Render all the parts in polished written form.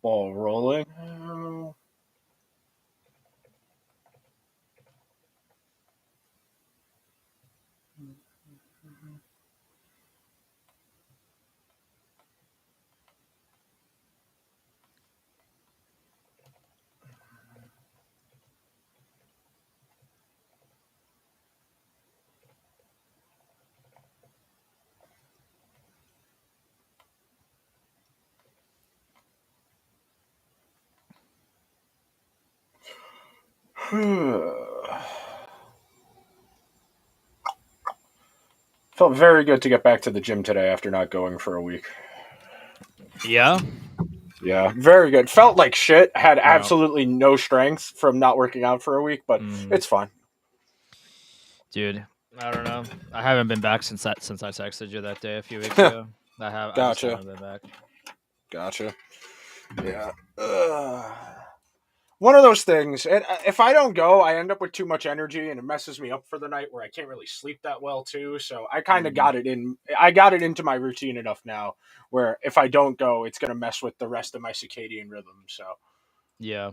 ball rolling. Felt very good to get back to the gym today after not going for a week. Yeah. Yeah, very good. Felt like shit. Had Yeah. absolutely no strength from not working out for a week, but it's fine. Dude, I don't know. I haven't been back since I texted you that day a few weeks ago. I just Gotcha. haven't been back. Gotcha. Yeah. One of those things. And if I don't go, I end up with too much energy, and it messes me up for the night where I can't really sleep that well too. So I kind of got it in. I got it into my routine enough now where if I don't go, it's gonna mess with the rest of my circadian rhythm. So Yeah.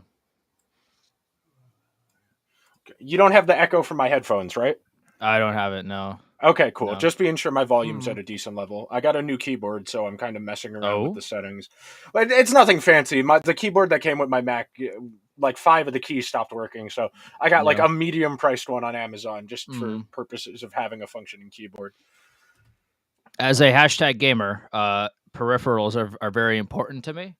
you don't have the echo from my headphones, right? I don't have it, no. Okay, cool. No. Just being sure my volume's at a decent level. I got a new keyboard, so I'm kind of messing around with Oh? the settings. But it's nothing fancy. The keyboard that came with my Mac, like 5 of the keys stopped working, so I got like Yeah. a medium priced one on Amazon just for Mm. purposes of having a functioning keyboard. As a hashtag gamer, peripherals are very important to me.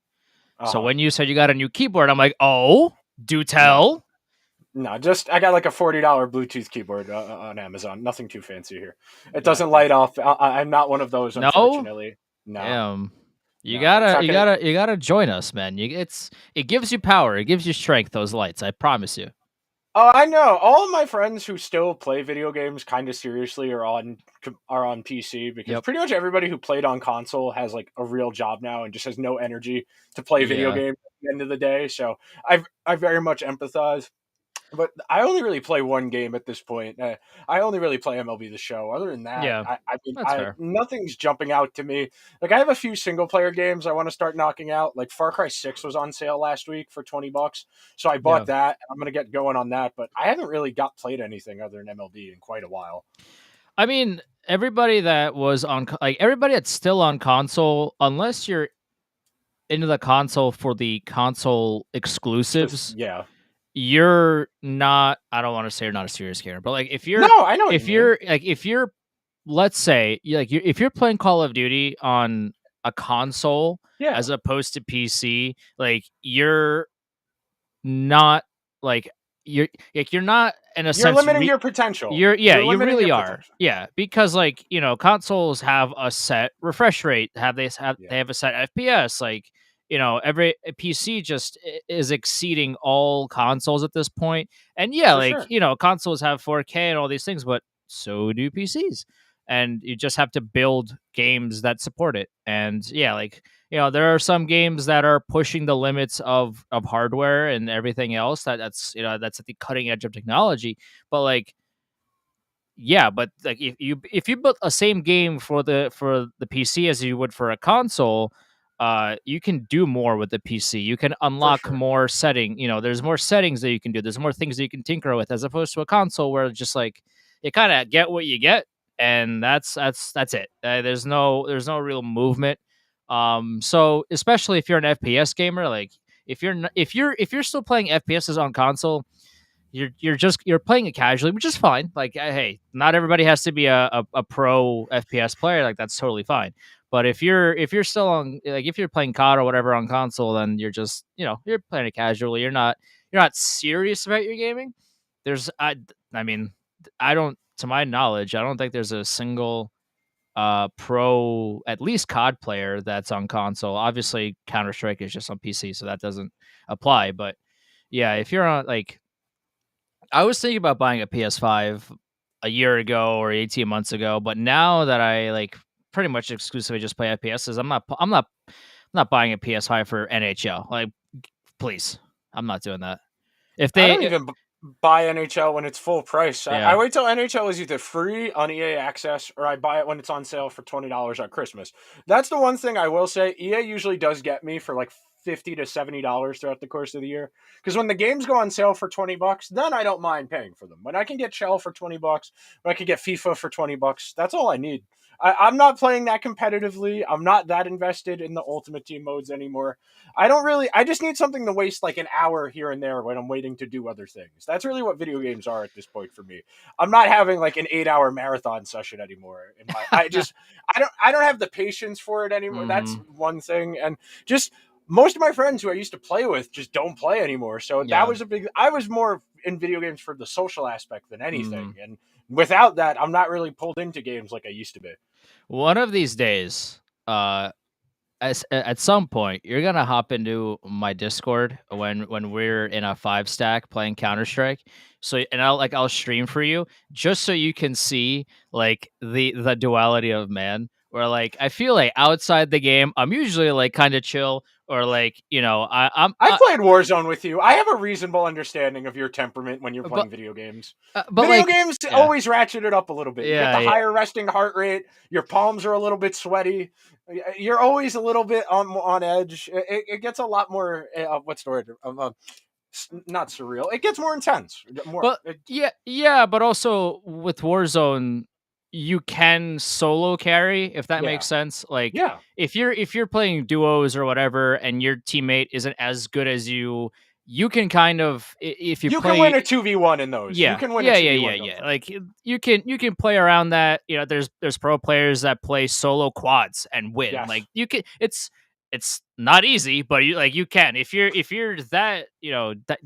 So Uh-huh. when you said you got a new keyboard, I'm like, oh, do No. tell. No, just I got like a $40 Bluetooth keyboard on Amazon. Nothing too fancy here. It doesn't Gotcha. light off. I'm not one of those, No? unfortunately. No, Damn. You no, it's gotta not you gonna. gotta you gotta join us, man. It gives you power. It gives you strength, those lights. I promise you. Oh, I know. All of my friends who still play video games kind of seriously are on PC because Yep. pretty much everybody who played on console has like a real job now and just has no energy to play video Yeah. games at the end of the day. So I very much empathize. But I only really play one game at this point. I only really play MLB The Show. Other than that, Yeah. I mean, That's fair. nothing's jumping out to me. Like I have a few single player games I want to start knocking out. Like Far Cry 6 was on sale last week for $20, so I Yeah. bought that. I'm gonna get going on that. But I haven't really got played anything other than MLB in quite a while. I mean, everybody that was on everybody that's still on console, unless you're into the console for the console exclusives, Yeah. you're not. I don't want to say you're not a serious gamer, but like No, I know what you mean. if you're let's say if you're playing Call of Duty on a console Yeah. as opposed to PC, like you're not like you're not in a You're sense limiting your potential. You're you limiting really your are. potential. Yeah, because like, consoles have a set refresh rate, Yeah. they have a set FPS, like, every PC just is exceeding all consoles at this point. And yeah, For like, sure. consoles have 4K and all these things, but so do PCs. And you just have to build games that support it. And yeah, like, there are some games that are pushing the limits of hardware and everything else that's at the cutting edge of technology. But like, yeah, but like if you built a same game for the PC as you would for a console, you can do more with the PC. You can For unlock sure. more setting. There's more settings that you can do. There's more things that you can tinker with, as opposed to a console where it's just like you kind of get what you get, and that's it. There's no real movement. So especially if you're an FPS gamer, like if you're still playing FPSs on console, you're playing it casually, which is fine. Like, hey, not everybody has to be a pro FPS player. Like, that's totally fine. But if you're still on, like, if you're playing COD or whatever on console, then you're just, you're playing it casually. You're not serious about your gaming. I mean, I don't, to my knowledge, I don't think there's a single pro, at least COD player that's on console. Obviously, Counter Strike is just on PC, so that doesn't apply. But yeah, if you're on, like, I was thinking about buying a PS5 a year ago or 18 months ago, but now that I like pretty much exclusively just play FPSs, I'm not buying a PS5 for NHL. Like, please, I'm not doing that. If I don't they even buy NHL when it's full price. I Yeah. wait till NHL is either free on EA Access or I buy it when it's on sale for $20 on Christmas. That's the one thing I will say. EA usually does get me for like $50 to $70 throughout the course of the year. Because when the games go on sale for $20, then I don't mind paying for them. When I can get Shell for $20, when I can get FIFA for $20, that's all I need. I'm not playing that competitively. I'm not that invested in the Ultimate Team modes anymore. I just need something to waste like an hour here and there when I'm waiting to do other things. That's really what video games are at this point for me. I'm not having like an 8-hour marathon session anymore. I don't have the patience for it anymore. That's Mhm. one thing. And just most of my friends who I used to play with just don't play anymore. So that Yeah. was I was more in video games for the social aspect than anything. Mhm. And without that, I'm not really pulled into games like I used to be. One of these days, at some point, you're gonna hop into my Discord when we're in a 5 stack playing Counter Strike. So, and I'll stream for you just so you can see like the duality of man. Where like I feel like outside the game, I'm usually like kind of chill, or like I'm I played Warzone with you. I have a reasonable understanding of your temperament when you're but playing video games. but Video like games yeah always ratchet it up a little bit. You get yeah the yeah. higher resting heart rate. Your palms are a little bit sweaty. You're always a little bit on edge. It gets a lot more. What's the word? Not surreal. It gets more intense. More. But yeah, but also with Warzone, you can solo carry if that Yeah. makes sense. Like Yeah. if you're playing duos or whatever, and your teammate isn't as good as you, you can kind of if you You can win play. a 2v1 in those. You Yeah, can win a yeah, yeah, 2v1 yeah, in those. yeah. Like you can play around that. There's pro players that play solo quads and win. Yes. Like you can. It's not easy, but you can if you're that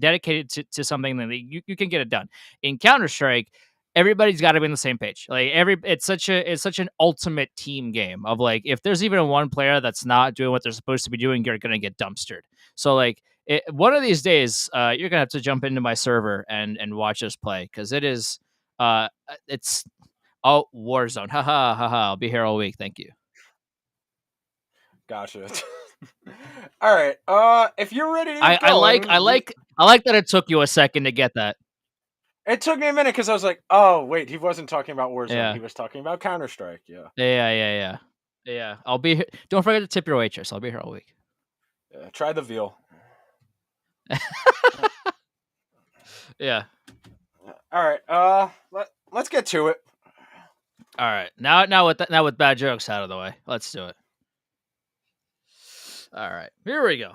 dedicated to something, then you can get it done. In Counter Strike, everybody's got to be on the same page. Like it's such an ultimate team game of like if there's even one player that's not doing what they're supposed to be doing, you're gonna get dumpstered. So like one of these days, you're gonna have to jump into my server and watch us play because it's Warzone. Haha, haha. I'll be here all week. Thank you. Gotcha. All right. If you're ready to I get I like I going, like I like that it took you a second to get that. it took me a minute because I was like, oh wait, he wasn't talking about Warzone. Yeah, He was talking about Counter Strike. Yeah. yeah, yeah, yeah, yeah. I'll be here. Don't forget to tip your waitress. I'll be here all week. Yeah. Try the veal. Yeah. All right. Let's get to it. All right. Now with bad jokes out of the way, let's do it. All right. Here we go.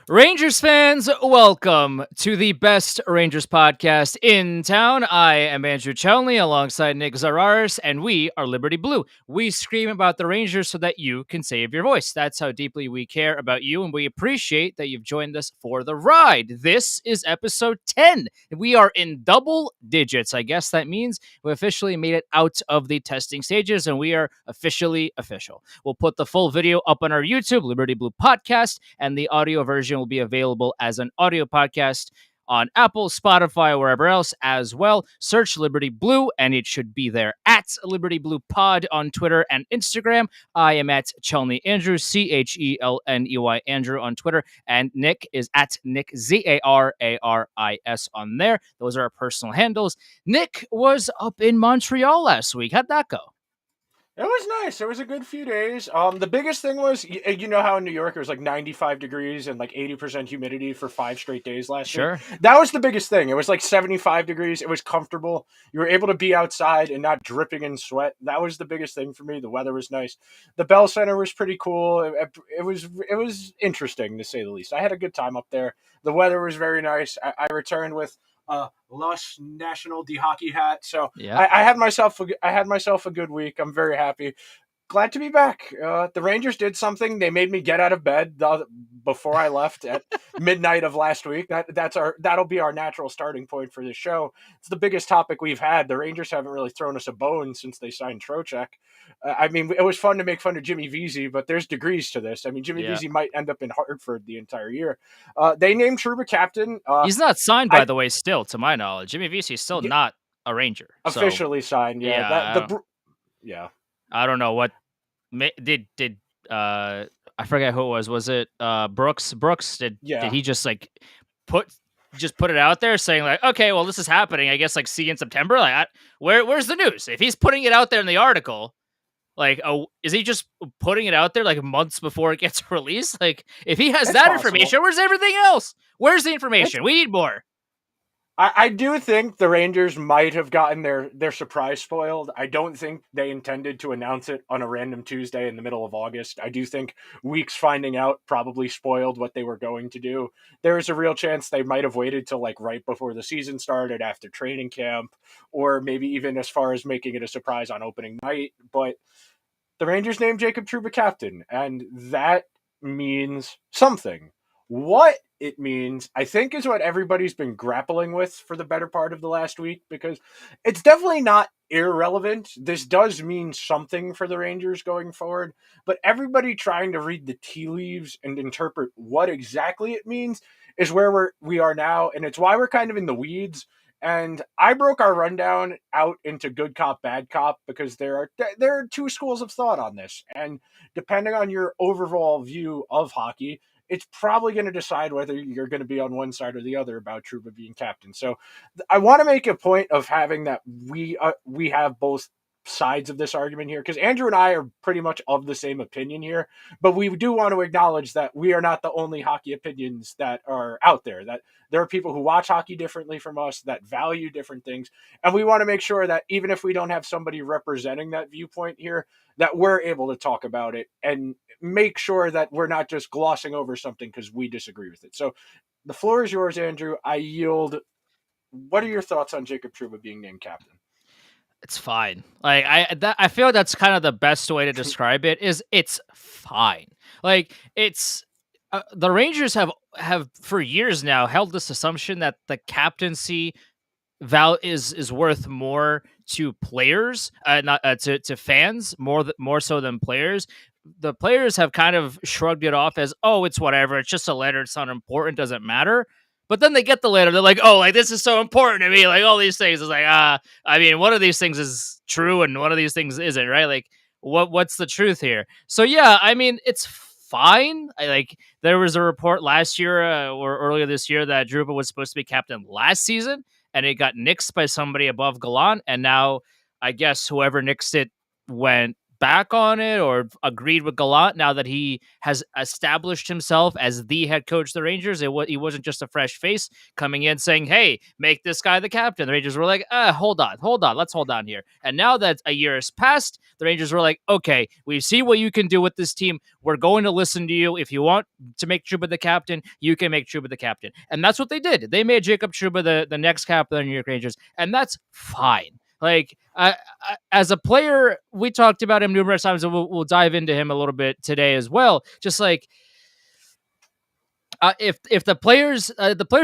Rangers fans, welcome to the best Rangers podcast in town. I am Andrew Chelney alongside Nick Zararis, and we are Liberty Blue. We scream about the Rangers so that you can save your voice. That's how deeply we care about you, and we appreciate that you've joined us for the ride. This is episode 10. We are in double digits. I guess that means we officially made it out of the testing stages, and we are officially official. We'll put the full video up on our YouTube, Liberty Blue Podcast, and the audio version will be available as an audio podcast on Apple, Spotify, wherever else as well. Search Liberty Blue, and it should be there at Liberty Blue Pod on Twitter and Instagram. I am at Chelney Andrew, CHELNEY Andrew on Twitter, and Nick is at Nick ZARARIS on there. Those are our personal handles. Nick was up in Montreal last week. How'd that go? It was nice. It was a good few days. The biggest thing was, you know how in New York it was like 95 degrees and like 80% humidity for 5 straight days last week? Sure. That was the biggest thing. It was like 75 degrees. It was comfortable. You were able to be outside and not dripping in sweat. That was the biggest thing for me. The weather was nice. The Bell Center was pretty cool. It was interesting to say the least. I had a good time up there. The weather was very nice. I returned with lush National D hockey hat. So Yeah. I had myself a good week. I'm very happy. Glad to be back. The Rangers did something. They made me get out of bed before I left at midnight of last week. That'll be our natural starting point for this show. It's the biggest topic we've had. The Rangers haven't really thrown us a bone since they signed Trocheck. I mean, it was fun to make fun of Jimmy Vesey, but there's degrees to this. I mean, Jimmy Yeah. Vesey might end up in Hartford the entire year. They named Trouba captain. He's not signed, by I the way, still, to my knowledge. Jimmy Vesey is still yeah, not a Ranger. So, officially signed. Yeah, yeah, yeah. I don't know what did I forget who it was. Was it Brooks? Brooks did Yeah. he just like put put it out there saying like, okay, well, this is happening. I guess like see you in September. Like, where's the news? If he's putting it out there in the article, Like, oh, is he just putting it out there like months before it gets released? Like, if he has It's that possible. information, where's everything else? Where's the It's information? We need more. I do think the Rangers might have gotten their surprise spoiled. I don't think they intended to announce it on a random Tuesday in the middle of August. I do think weeks finding out probably spoiled what they were going to do. There is a real chance they might have waited till like right before the season started after training camp, or maybe even as far as making it a surprise on opening night. But the Rangers named Jacob Trouba captain, and that means something. What it means, I think, is what everybody's been grappling with for the better part of the last week, because it's definitely not irrelevant. This does mean something for the Rangers going forward, but everybody trying to read the tea leaves and interpret what exactly it means is where we are now, and it's why we're kind of in the weeds. And I broke our rundown out into good cop, bad cop, because there are two schools of thought on this, and depending on your overall view of hockey, it's probably going to decide whether you're going to be on one side or the other about Trouba being captain. So I want to make a point of having that we have both sides of this argument here, because Andrew and I are pretty much of the same opinion here, but we do want to acknowledge that we are not the only hockey opinions that are out there, that there are people who watch hockey differently from us, that value different things, and we want to make sure that even if we don't have somebody representing that viewpoint here, that we're able to talk about it and make sure that we're not just glossing over something because we disagree with it. So the floor is yours, Andrew. I yield. What are your thoughts on Jacob Trouba being named captain? It's fine. Like I feel that's kind of the best way to describe it. Is it's fine. Like it's the Rangers have for years now held this assumption that the captaincy val is worth more to players, not to fans, more so than players. The players have kind of shrugged it off as, oh, it's whatever, it's just a letter, it's not important, doesn't matter. But then they get the letter, they're like, oh, like this is so important to me, like all these things. Is like, I mean, one of these things is true and one of these things isn't, right? Like, what's the truth here? So yeah, I mean, it's fine. I like there was a report last year or earlier this year that Drupa was supposed to be captain last season, and it got nixed by somebody above Gallant, and now I guess whoever nixed it went back on it or agreed with Gallant now that he has established himself as the head coach of the Rangers. He wasn't just a fresh face coming in saying, hey, make this guy the captain. The Rangers were like, hold on, let's hold on here. And now that a year has passed, the Rangers were like, okay, we see what you can do with this team. We're going to listen to you. If you want to make Trouba the captain, you can make Trouba the captain. And that's what they did. They made Jacob Trouba the next captain of the New York Rangers, and that's fine. Like, as a player, we talked about him numerous times, and we'll dive into him a little bit today as well. Just like, if the players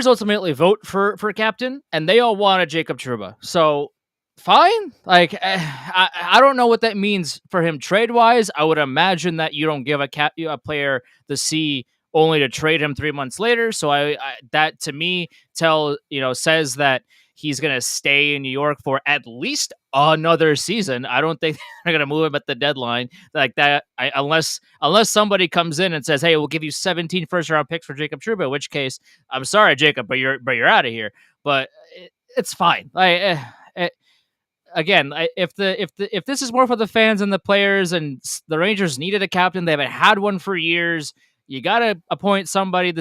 ultimately vote for captain, and they all wanted Jacob Trouba, so fine. Like, I don't know what that means for him trade wise. I would imagine that you don't give a player the C only to trade him 3 months later. So I that to me says that he's going to stay in New York for at least another season. I don't think they're going to move him at the deadline like that, unless somebody comes in and says, "Hey, we'll give you 17 first-round picks for Jacob Trouba." In which case, I'm sorry, Jacob, but you're out of here. But it's fine. Again, if this is more for the fans and the players, and the Rangers needed a captain, they haven't had one for years. You got to appoint somebody,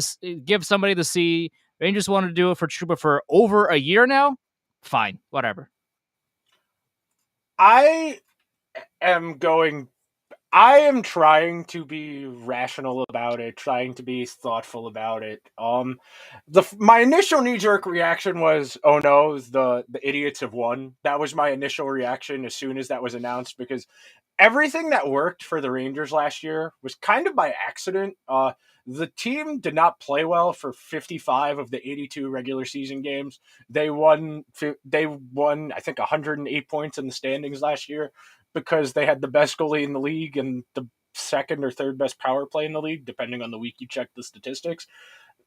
give somebody the C. Rangers wanted to do it for Trouba for over a year now. Fine, whatever. I am going I am trying to be rational about it, trying to be thoughtful about it. My initial knee jerk reaction was, "Oh no, the idiots have won." That was my initial reaction as soon as that was announced, because everything that worked for the Rangers last year was kind of by accident. The team did not play well for 55 of the 82 regular season games. They won. I think 108 points in the standings last year because they had the best goalie in the league and the second or third best power play in the league, depending on the week you check the statistics.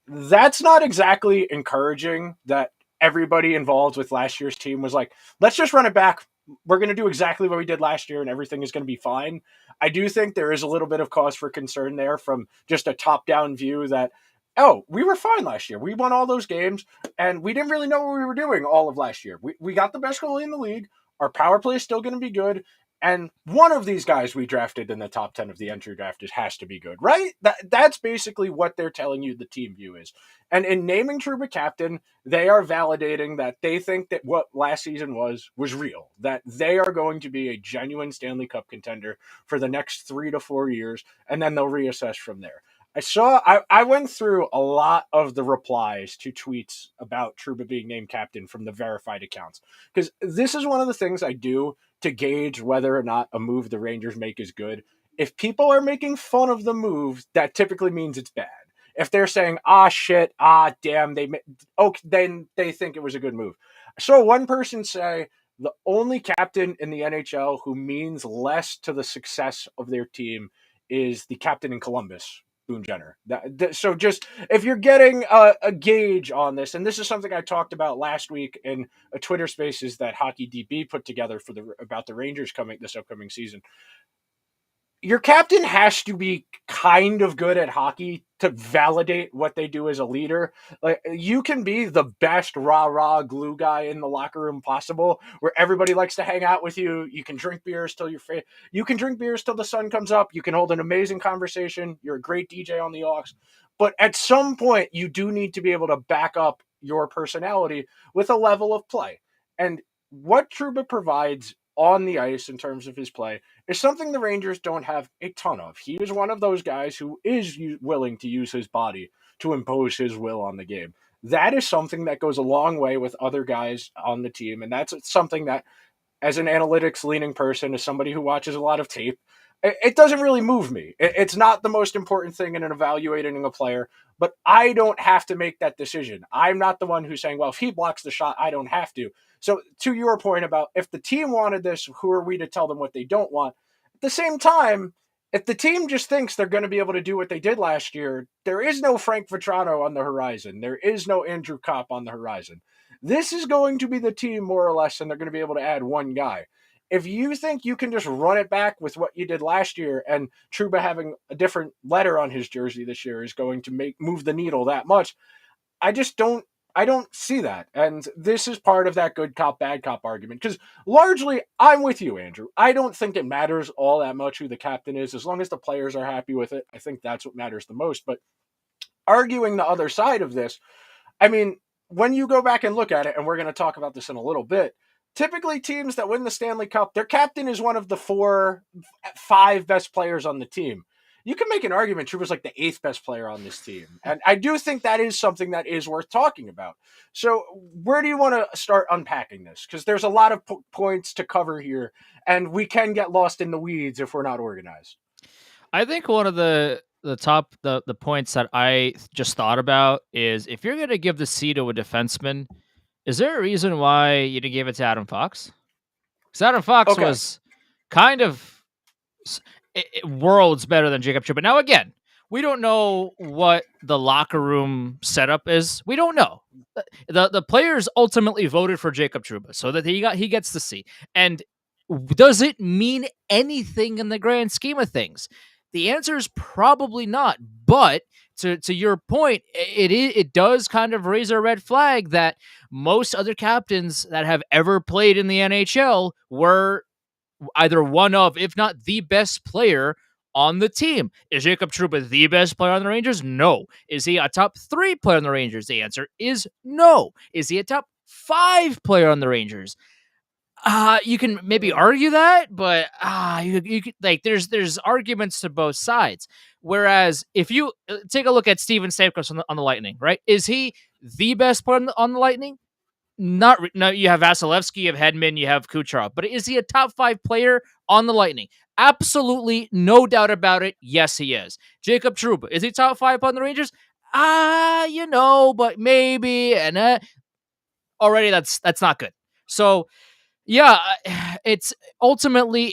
That's not exactly encouraging that everybody involved with last year's team was like, let's just run it back. We're going to do exactly what we did last year and everything is going to be fine. I do think there is a little bit of cause for concern there from just a top-down view that, oh, we were fine last year. We won all those games, and we didn't really know what we were doing all of last year. We got the best goalie in the league. Our power play is still going to be good, And one of these guys we drafted in the top 10 of the entry draft has to be good, right? That's basically what they're telling you the team view is. And in naming Trouba captain, they are validating that they think that what last season was real, that they are going to be a genuine Stanley Cup contender for the next 3 to 4 years, and then they'll reassess from there. I went through a lot of the replies to tweets about Trouba being named captain from the verified accounts, because this is one of the things I do to gauge whether or not a move the Rangers make is good. If people are making fun of the move, that typically means it's bad. If they're saying, ah, shit, ah, damn, then they think it was a good move. I saw one person say the only captain in the NHL who means less to the success of their team is the captain in Columbus, Boone Jenner. So just if you're getting a gauge on this, and this is something I talked about last week in a Twitter Spaces that Hockey DB put together about the Rangers coming this upcoming season. Your captain has to be kind of good at hockey to validate what they do as a leader. Like, you can be the best rah glue guy in the locker room possible, where everybody likes to hang out with you. You can drink beers till you can drink beers till the sun comes up. You can hold an amazing conversation. You're a great DJ on the aux. But at some point, you do need to be able to back up your personality with a level of play. And what Trouba provides on the ice in terms of his play is something the Rangers don't have a ton of. He is one of those guys who is willing to use his body to impose his will on the game. That is something that goes a long way with other guys on the team, and that's something that, as an analytics leaning person, as somebody who watches a lot of tape, it doesn't really move me. It's not the most important thing in an evaluating a player, but I don't have to make that decision. I'm not the one who's saying, well, if he blocks the shot, I don't have to. So to your point about if the team wanted this, who are we to tell them what they don't want? At the same time, if the team just thinks they're going to be able to do what they did last year, there is no Frank Vetrano on the horizon. There is no Andrew Kopp on the horizon. This is going to be the team more or less, and they're going to be able to add one guy. If you think you can just run it back with what you did last year, and Trouba having a different letter on his jersey this year is going to move the needle that much, I don't see that. And this is part of that good cop, bad cop argument. Because largely, I'm with you, Andrew. I don't think it matters all that much who the captain is. As long as the players are happy with it, I think that's what matters the most. But arguing the other side of this, I mean, when you go back and look at it, and we're going to talk about this in a little bit, typically teams that win the Stanley Cup, their captain is one of the 5 best players on the team. You can make an argument Trouba's like the 8th best player on this team. And I do think that is something that is worth talking about. So where do you want to start unpacking this? Because there's a lot of points to cover here, and we can get lost in the weeds if we're not organized. I think one of the points that I just thought about is, if you're going to give the C to a defenseman, is there a reason why you didn't give it to Adam Fox? Because Adam Fox was kind of worlds better than Jacob Trouba. Now, again, we don't know what the locker room setup is. We don't know. The players ultimately voted for Jacob Trouba so that he gets the C. And does it mean anything in the grand scheme of things? The answer is probably not. But to your point, it does kind of raise a red flag that most other captains that have ever played in the NHL were either one of, if not the best player on the team. Is Jacob Trouba the best player on the Rangers? No. Is he a top 3 player on the Rangers? The answer is no. Is he a top 5 player on the Rangers? You can maybe argue that, but you could, like, there's arguments to both sides. Whereas if you take a look at Steven Stamkos on the Lightning, right? Is he the best player on the Lightning? No, you have Vasilevsky, you have Hedman, you have Kucherov, but is he a top 5 player on the Lightning? Absolutely, no doubt about it. Yes, he is. Jacob Trouba, is he top 5 on the Rangers? But maybe, and already that's not good. So yeah, it's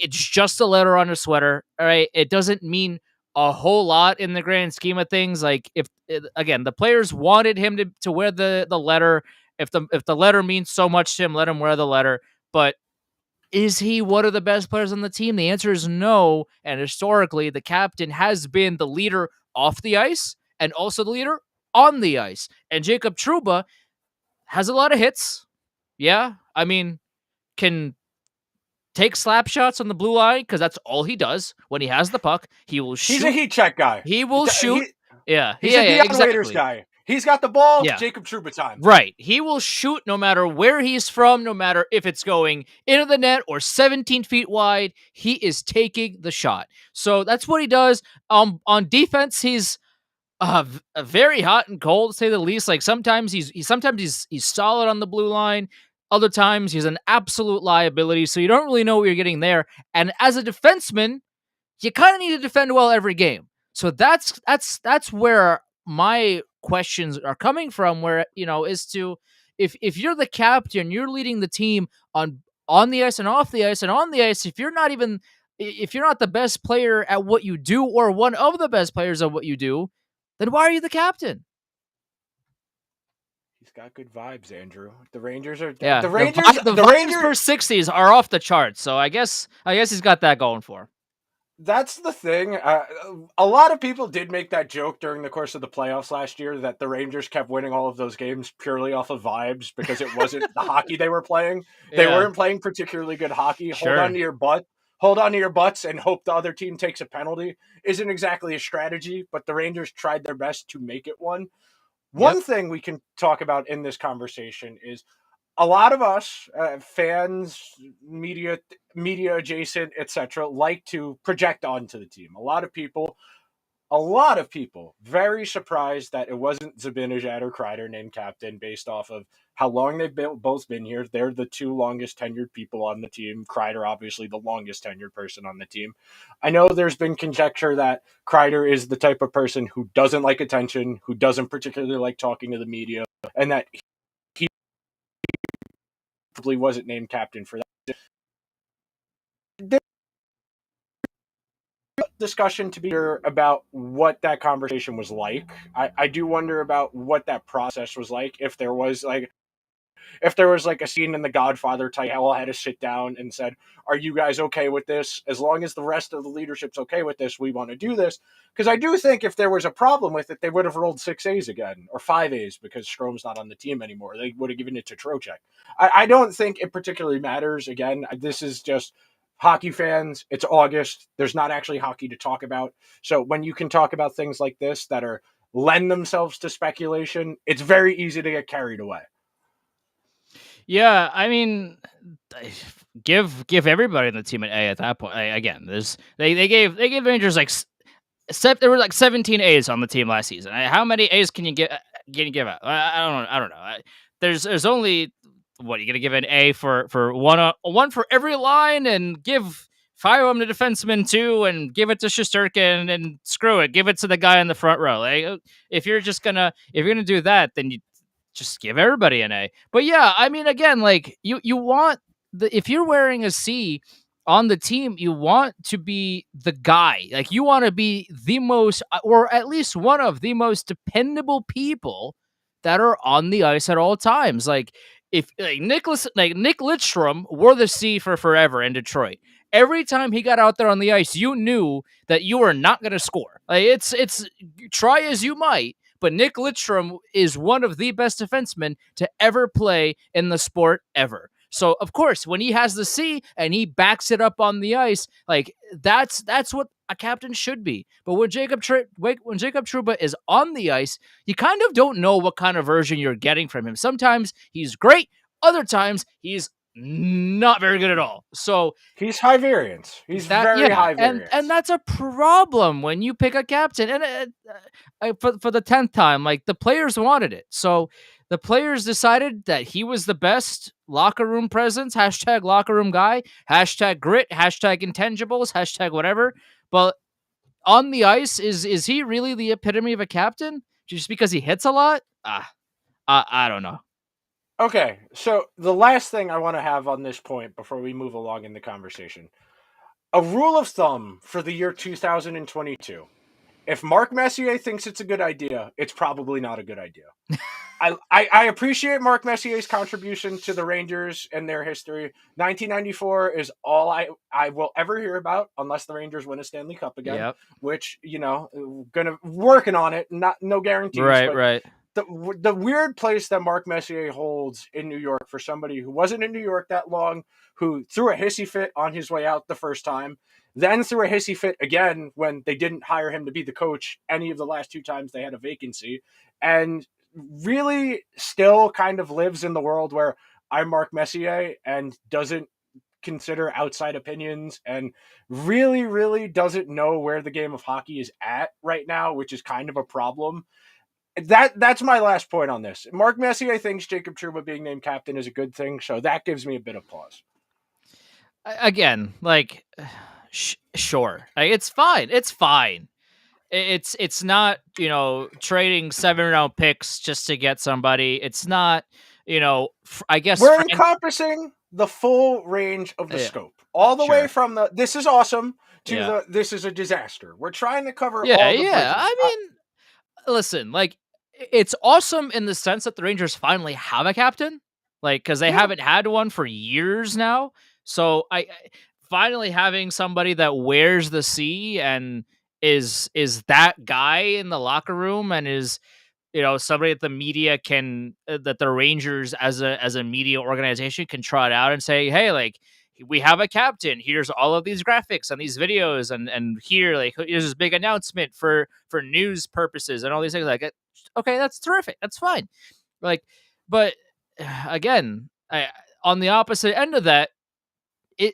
just a letter on a sweater. All right, it doesn't mean a whole lot in the grand scheme of things. Like, if again, the players wanted him to wear the letter. If the letter means so much to him, let him wear the letter. But is he one of the best players on the team? The answer is no. And historically, the captain has been the leader off the ice and also the leader on the ice. And Jacob Trouba has a lot of hits. Yeah, I mean, can take slap shots on the blue line because that's all he does when he has the puck. He will shoot. He's a heat check guy. He will shoot. He's a Dion Waiters exactly. guy. He's got the ball. Yeah. Jacob Trouba time. Right. He will shoot no matter where he's from, no matter if it's going into the net or 17 feet wide. He is taking the shot. So that's what he does. On defense, he's very hot and cold, to say the least. Like sometimes he's solid on the blue line. Other times he's an absolute liability. So you don't really know what you're getting there. And as a defenseman, you kind of need to defend well every game. So that's where my questions are coming from. Where is to if you're the captain, you're leading the team on the ice and off the ice, and on the ice, if you're not the best player at what you do or one of the best players at what you do, then why are you the captain? He's got good vibes, Andrew. The Rangers are the Rangers for 60s are off the charts. So I guess he's got that going for him. That's the thing. A lot of people did make that joke during the course of the playoffs last year that the Rangers kept winning all of those games purely off of vibes because it wasn't the hockey they were playing. They weren't playing particularly good hockey. Sure. Hold on to your butts and hope the other team takes a penalty isn't exactly a strategy, but the Rangers tried their best to make it one. One thing we can talk about in this conversation is a lot of us, fans, media adjacent, etc., like to project onto the team. A lot of people, very surprised that it wasn't Zibanejad or Kreider named captain based off of how long they've both been here. They're the two longest tenured people on the team. Kreider, obviously, the longest tenured person on the team. I know there's been conjecture that Kreider is the type of person who doesn't like attention, who doesn't particularly like talking to the media, and that he probably wasn't named captain for that. There's discussion to be here about what that conversation was like. I do wonder about what that process was like. If there was like a scene in The Godfather type, all had to sit down and said, "Are you guys okay with this? As long as the rest of the leadership's okay with this, we want to do this." Because I do think if there was a problem with it, they would have rolled 6 A's again or 5 A's because Strome's not on the team anymore. They would have given it to Trocheck. I don't think it particularly matters. Again, this is just hockey fans. It's August. There's not actually hockey to talk about. So when you can talk about things like this that are lend themselves to speculation, it's very easy to get carried away. Yeah, I mean, give everybody in the team an A at that point. Again, they gave the Rangers there were like 17 A's on the team last season. How many A's can you give out? I don't know. There's only what you're gonna give an A for one for every line, and give 5 of them to defensemen too, and give it to Shesterkin, and screw it, give it to the guy in the front row. Like, if you're gonna do that, then you just give everybody an A. But yeah, I mean, again, like you want if you're wearing a C on the team, you want to be the guy. Like, you want to be the most, or at least one of the most dependable people that are on the ice at all times. Like, if Nick Lidstrom wore the C for forever in Detroit. Every time he got out there on the ice, you knew that you were not going to score. Like, it's try as you might, but Nick Lidstrom is one of the best defensemen to ever play in the sport ever. So, of course, when he has the C and he backs it up on the ice, like, that's what a captain should be. But when Jacob Trouba is on the ice, you kind of don't know what kind of version you're getting from him. Sometimes he's great. Other times he's not very good at all. So he's high variance. He's very high variance. And that's a problem when you pick a captain. And for the 10th time, like, the players wanted it. So the players decided that he was the best locker room presence, hashtag locker room guy, hashtag grit, hashtag intangibles, hashtag whatever. But on the ice, is he really the epitome of a captain? Just because he hits a lot? I don't know. Okay, so the last thing I want to have on this point before we move along in the conversation. A rule of thumb for the year 2022. If Mark Messier thinks it's a good idea, it's probably not a good idea. I appreciate Mark Messier's contribution to the Rangers and their history. 1994 is all I will ever hear about unless the Rangers win a Stanley Cup again, which, working on it, no guarantees. Right. the weird place that Mark Messier holds in New York for somebody who wasn't in New York that long, who threw a hissy fit on his way out the first time, then threw a hissy fit again when they didn't hire him to be the coach any of the last two times they had a vacancy, and really still kind of lives in the world where I'm Mark Messier and doesn't consider outside opinions and really, really doesn't know where the game of hockey is at right now, which is kind of a problem. That's my last point on this. Mark Messier thinks Jacob Trouba being named captain is a good thing, so that gives me a bit of pause. Again, like, sure, like, it's fine. It's fine. It's not, trading 7-round picks just to get somebody. It's not, I guess we're encompassing the full range of the scope, all the way from the this is awesome to the this is a disaster. We're trying to cover all the bridges. I mean, listen, like, it's awesome in the sense that the Rangers finally have a captain, like, because they haven't had one for years now. So I finally having somebody that wears the C and is that guy in the locker room and is, somebody that the media can, that the Rangers as a media organization can trot out and say, hey, like, we have a captain. Here's all of these graphics and these videos, and here, like, here's this big announcement for news purposes and all these things. Like, okay, that's terrific. That's fine. Like, but again, on the opposite end of that,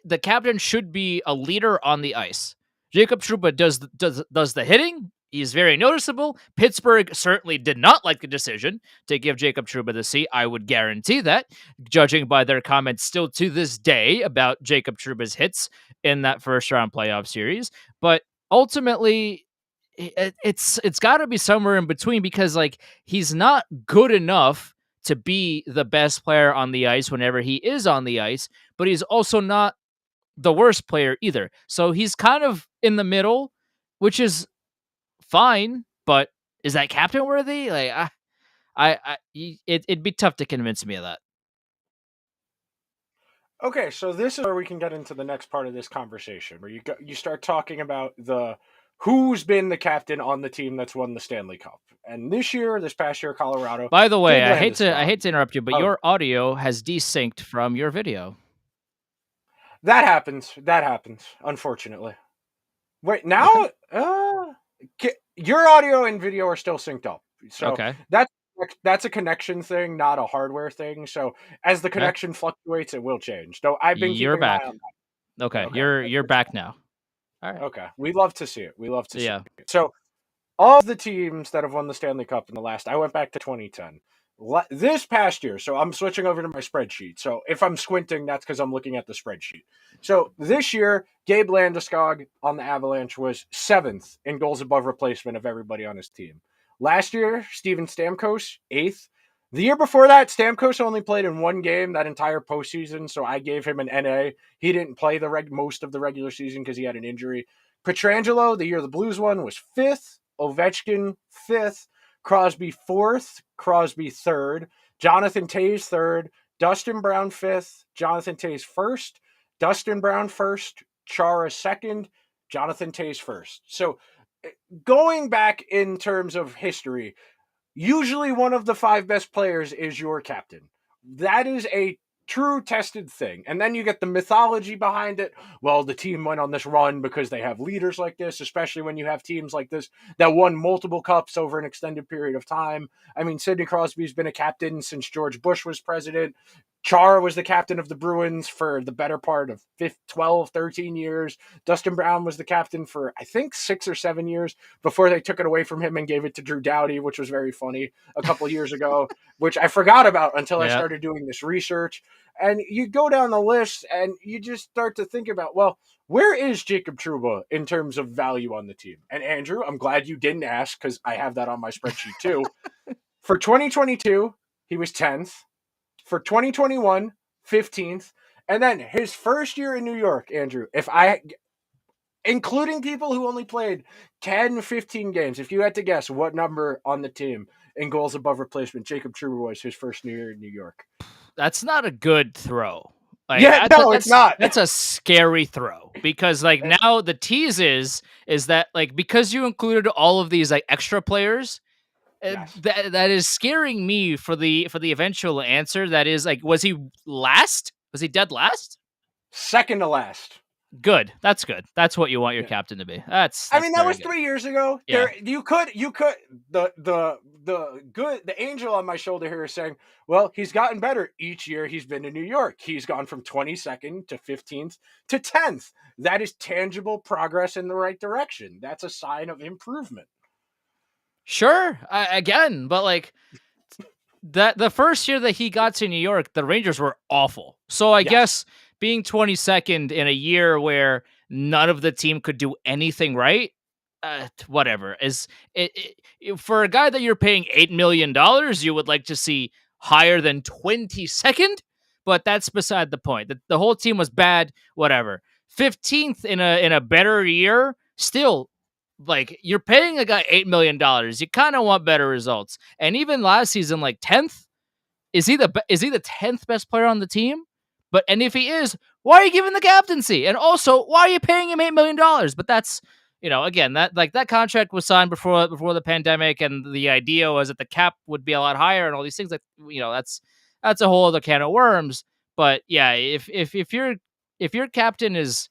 the captain should be a leader on the ice. Jacob Trouba does the hitting. He's very noticeable. Pittsburgh certainly did not like the decision to give Jacob Trouba the C. I would guarantee that, judging by their comments still to this day about Jacob Trouba's hits in that first round playoff series. But ultimately, it's got to be somewhere in between, because, like, he's not good enough to be the best player on the ice whenever he is on the ice, but he's also not the worst player either. So he's kind of in the middle, which is fine, but is that captain worthy? Like, it'd be tough to convince me of that. Okay, so this is where we can get into the next part of this conversation, where you start talking about who's been the captain on the team that's won the Stanley Cup. And this past year, Colorado. By the way, I hate to interrupt you, but your audio has desynced from your video. That happens. Unfortunately. Wait, now your audio and video are still synced up. So okay. That's a connection thing, not a hardware thing. So as the connection fluctuates, it will change. So I've been keeping an eye on that. Okay, you're back now. All right. Okay. We love to see it. See it. So all of the teams that have won the Stanley Cup in the last, I went back to 2010. This past year, so I'm switching over to my spreadsheet. So if I'm squinting, that's because I'm looking at the spreadsheet. So this year, Gabe Landeskog on the Avalanche was 7th in goals above replacement of everybody on his team. Last year, Steven Stamkos, 8th. The year before that, Stamkos only played in one game that entire postseason, so I gave him an NA. He didn't play most of the regular season because he had an injury. Pietrangelo, the year the Blues won, was 5th. Ovechkin, 5th. Crosby, 4th. Crosby, 3rd. Jonathan Toews, 3rd. Dustin Brown, 5th. Jonathan Toews, 1st. Dustin Brown, 1st. Chara, 2nd. Jonathan Toews, 1st. So going back in terms of history, usually one of the 5 best players is your captain. That is a true tested thing. And then you get the mythology behind it. Well, the team went on this run because they have leaders like this, especially when you have teams like this that won multiple cups over an extended period of time. I mean, Sidney Crosby's been a captain since George Bush was president. Chara was the captain of the Bruins for the better part of 12, 13 years. Dustin Brown was the captain for, I think, 6 or 7 years before they took it away from him and gave it to Drew Doughty, which was very funny a couple years ago, which I forgot about until I started doing this research. And you go down the list and you just start to think about, well, where is Jacob Trouba in terms of value on the team? And Andrew, I'm glad you didn't ask because I have that on my spreadsheet too. For 2022, he was 10th. For 2021, 15th. And then his first year in New York, Andrew, including people who only played 10, 15 games, if you had to guess what number on the team in goals above replacement Jacob Trouba was his first year in New York. That's not a good throw. Like, it's not. That's a scary throw because, like, now the tease is that, like, because you included all of these, like, extra players, Yes. That is scaring me for the eventual answer. That is like, was he last? Was he dead last? Second to last. Good. That's good. That's what you want your Yeah. captain to be. That's I mean, that very was good. 3 years ago. Yeah. You could the angel on my shoulder here is saying, well, he's gotten better each year he's been in New York. He's gone from 22nd to 15th to 10th. That is tangible progress in the right direction. That's a sign of improvement. Sure. Again, but like that the first year that he got to New York, the Rangers were awful. So I Yes. guess being 22nd in a year where none of the team could do anything right, whatever. Is for a guy that you're paying $8 million, you would like to see higher than 22nd, but that's beside the point. The whole team was bad. Whatever. 15th in a better year, still like you're paying a guy $8 million. You kind of want better results. And even last season, like 10th, is he the 10th best player on the team? And if he is, why are you giving the captaincy? And also, why are you paying him $8 million? But that's, again, that contract was signed before the pandemic, and the idea was that the cap would be a lot higher and all these things. Like, that's a whole other can of worms. But yeah, if your captain is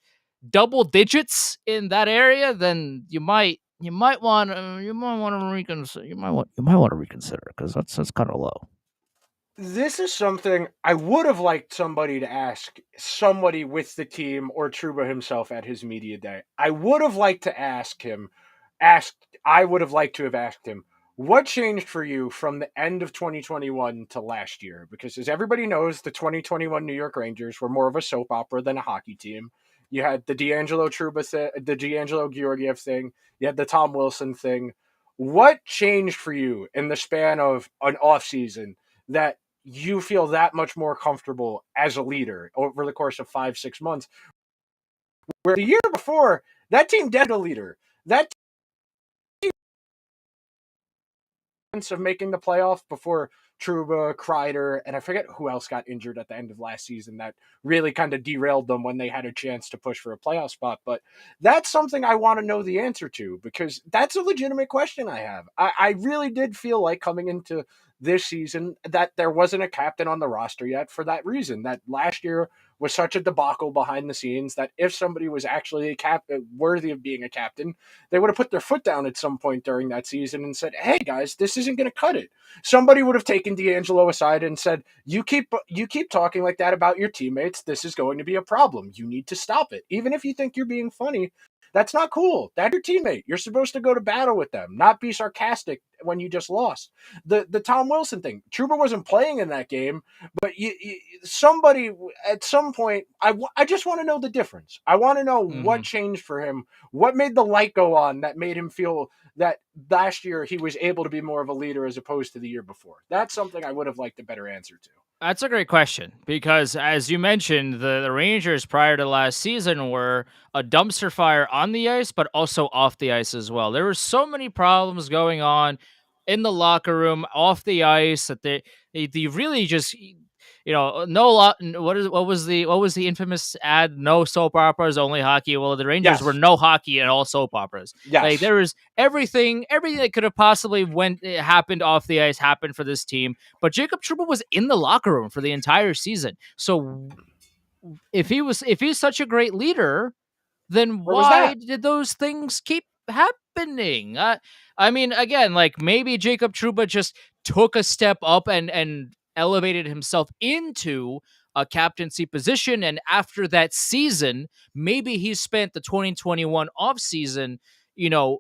double digits in that area, then you might want to reconsider. You might want to reconsider, because that's kind of low. This is something I would have liked somebody to ask somebody with the team or Truba himself at his media day. I would have liked to I would have liked to have asked him, what changed for you from the end of 2021 to last year? Because as everybody knows, the 2021 New York Rangers were more of a soap opera than a hockey team. You had the the D'Angelo Georgiev thing. You had the Tom Wilson thing. What changed for you in the span of an off season that you feel that much more comfortable as a leader over the course of 5-6 months? Where the year before, that team dead a leader. That of making the playoff before Truba, Kreider, and I forget who else got injured at the end of last season that really kind of derailed them when they had a chance to push for a playoff spot. But that's something I want to know the answer to, because that's a legitimate question I have. I really did feel like coming into this season that there wasn't a captain on the roster yet for that reason. That last year was such a debacle behind the scenes that if somebody was actually worthy of being a captain, they would have put their foot down at some point during that season and said, "Hey guys, this isn't going to cut it." Somebody would have taken D'Angelo aside and said, "You keep talking like that about your teammates. This is going to be a problem. You need to stop it. Even if you think you're being funny, that's not cool. That's your teammate. You're supposed to go to battle with them, not be sarcastic when you just lost." The Tom Wilson thing, Truba wasn't playing in that game, but somebody at some point, I just want to know the difference. I want to know what Mhm. changed for him, what made the light go on that made him feel that last year he was able to be more of a leader as opposed to the year before. That's something I would have liked a better answer to. That's a great question, because, as you mentioned, the Rangers prior to last season were a dumpster fire on the ice, but also off the ice as well. There were so many problems going on in the locker room, off the ice, that they really just, no lot. What was the infamous ad? No soap operas, only hockey. Well, the Rangers were Yes. no hockey and all soap operas. Like, Yes. there was everything that could have possibly happened off the ice happened for this team. But Jacob Trouba was in the locker room for the entire season. So if he's such a great leader, then Where was why that? did those things keep happening? I mean, again, like, maybe Jacob Trouba just took a step up and elevated himself into a captaincy position, and after that season, maybe he spent the 2021 offseason,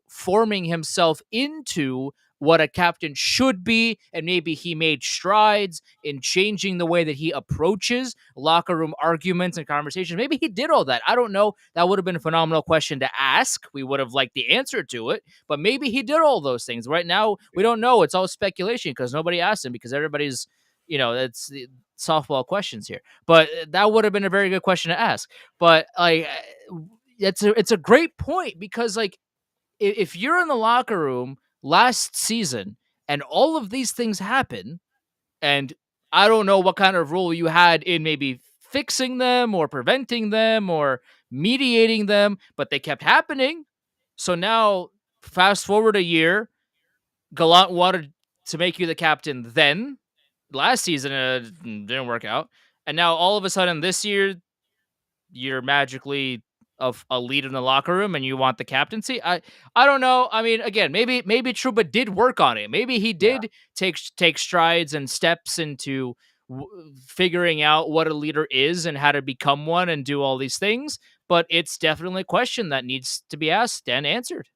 forming himself into what a captain should be, and maybe he made strides in changing the way that he approaches locker room arguments and conversations. Maybe he did all that. I don't know. That would have been a phenomenal question to ask. We would have liked the answer to it, but maybe he did all those things. Right now, we don't know. It's all speculation because nobody asked him, because everybody's, it's the softball questions here. But that would have been a very good question to ask. But like, it's a great point, because like, if you're in the locker room last season and all of these things happen, and I don't know what kind of role you had in maybe fixing them or preventing them or mediating them, but they kept happening. So now, fast forward a year, Gallant wanted to make you the captain then. Last season didn't work out, and now all of a sudden this year you're magically of a lead in the locker room and you want the captaincy. I don't know. I mean, again, maybe Truba did work on it. Maybe he Yeah. did take strides and steps into figuring out what a leader is and how to become one and do all these things. But it's definitely a question that needs to be asked and answered.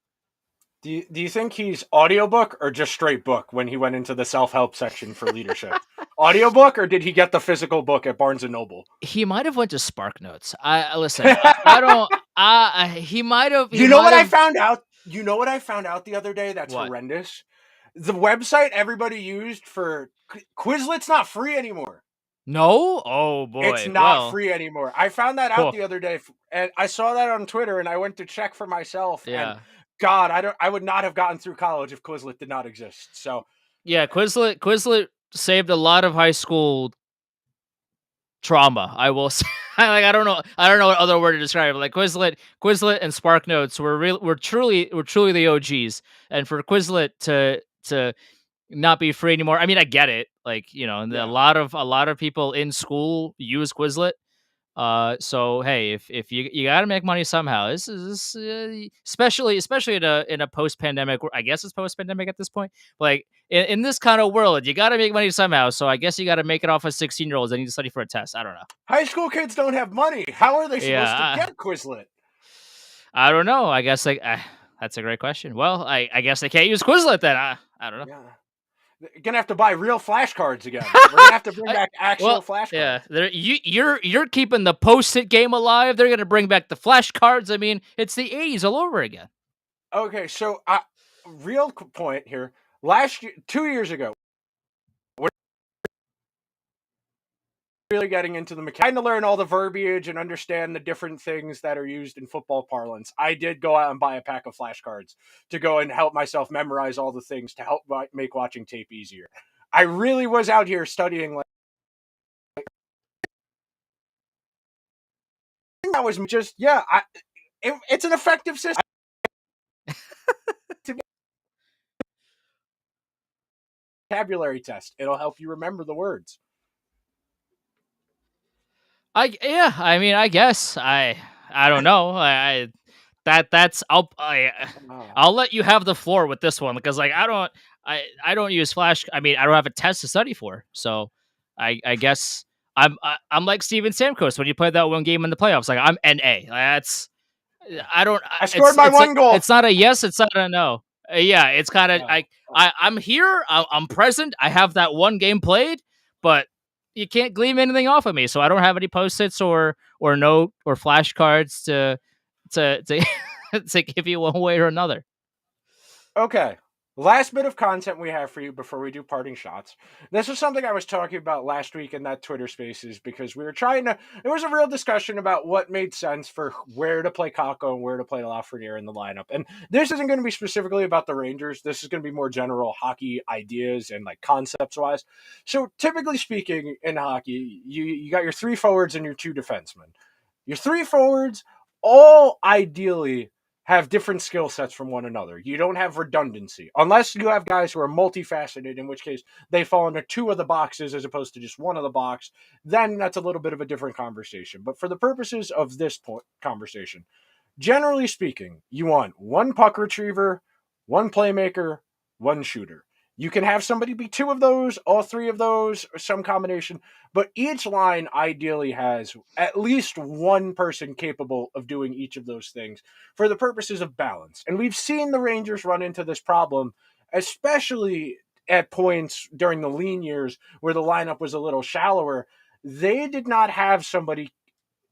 Do you think he's audiobook or just straight book when he went into the self-help section for leadership? Audiobook, or did he get the physical book at Barnes and Noble? He might have went to Spark Notes. I listen. I don't. He might have. He You know might what I have. found out? You know what I found out the other day? That's What? horrendous. The website everybody used for Quizlet's not free anymore. No. Oh It's boy. not Well. free anymore. I found that out the other day, and I saw that on Twitter, and I went to check for myself. And Yeah. God, I would not have gotten through college if Quizlet did not exist. So Yeah. Quizlet saved a lot of high school trauma. I will say. Like I don't know what other word to describe it. Like Quizlet and Spark Notes were truly the OGs. And for Quizlet to not be free anymore. I mean, I get it. Like, you know, yeah. a lot of people in school use Quizlet. So hey, if you got to make money somehow, this is especially in a post pandemic. I guess it's post pandemic at this point. Like in this kind of world, you got to make money somehow. So I guess you got to make it off of 16-year-olds that need to study for a test. I don't know. High school kids don't have money. How are they supposed to Yeah, get Quizlet? I don't know. I guess like that's a great question. Well, I guess they can't use Quizlet then. I don't know. Yeah. You're gonna have to buy real flashcards again. We're gonna have to bring back actual Well, flashcards. yeah, you're keeping the post-it game alive. They're gonna bring back the flashcards. I mean, it's the '80s all over again. Okay, so real point here. Last year, 2 years ago, we're really getting into the mechanics, trying to learn all the verbiage and understand the different things that are used in football parlance. I did go out and buy a pack of flashcards to go and help myself memorize all the things to help make watching tape easier. I really was out here studying like that was just it's an effective system. Vocabulary test. It'll help you remember the words. I mean, I guess I don't know. That's Oh. I'll let you have the floor with this one because like I don't use Flash. I mean, I don't have a test to study for, so I guess I'm like Steven Stamkos when you played that one game in the playoffs. Like I'm NA. That's I don't. I scored my one goal. It's not a yes. It's not a no. Yeah, it's kind of Oh. I'm here. I'm present. I have that one game played, but you can't glean anything off of me. So I don't have any post-its or note or flashcards to to give you one way or another. Okay. Last bit of content we have for you before we do parting shots. This is something I was talking about last week in that Twitter Spaces because we were there was a real discussion about what made sense for where to play Kako and where to play Lafreniere in the lineup. And this isn't going to be specifically about the Rangers. This is going to be more general hockey ideas and like concepts wise. So typically speaking in hockey, you got your three forwards and your two defensemen. Your three forwards all ideally have different skill sets from one another. You don't have redundancy unless you have guys who are multifaceted, in which case they fall into two of the boxes as opposed to just one of the box. Then that's a little bit of a different conversation. But for the purposes of this conversation, generally speaking, you want one puck retriever, one playmaker, one shooter. You can have somebody be two of those, all three of those, or some combination, but each line ideally has at least one person capable of doing each of those things for the purposes of balance. And we've seen the Rangers run into this problem, especially at points during the lean years where the lineup was a little shallower. They did not have somebody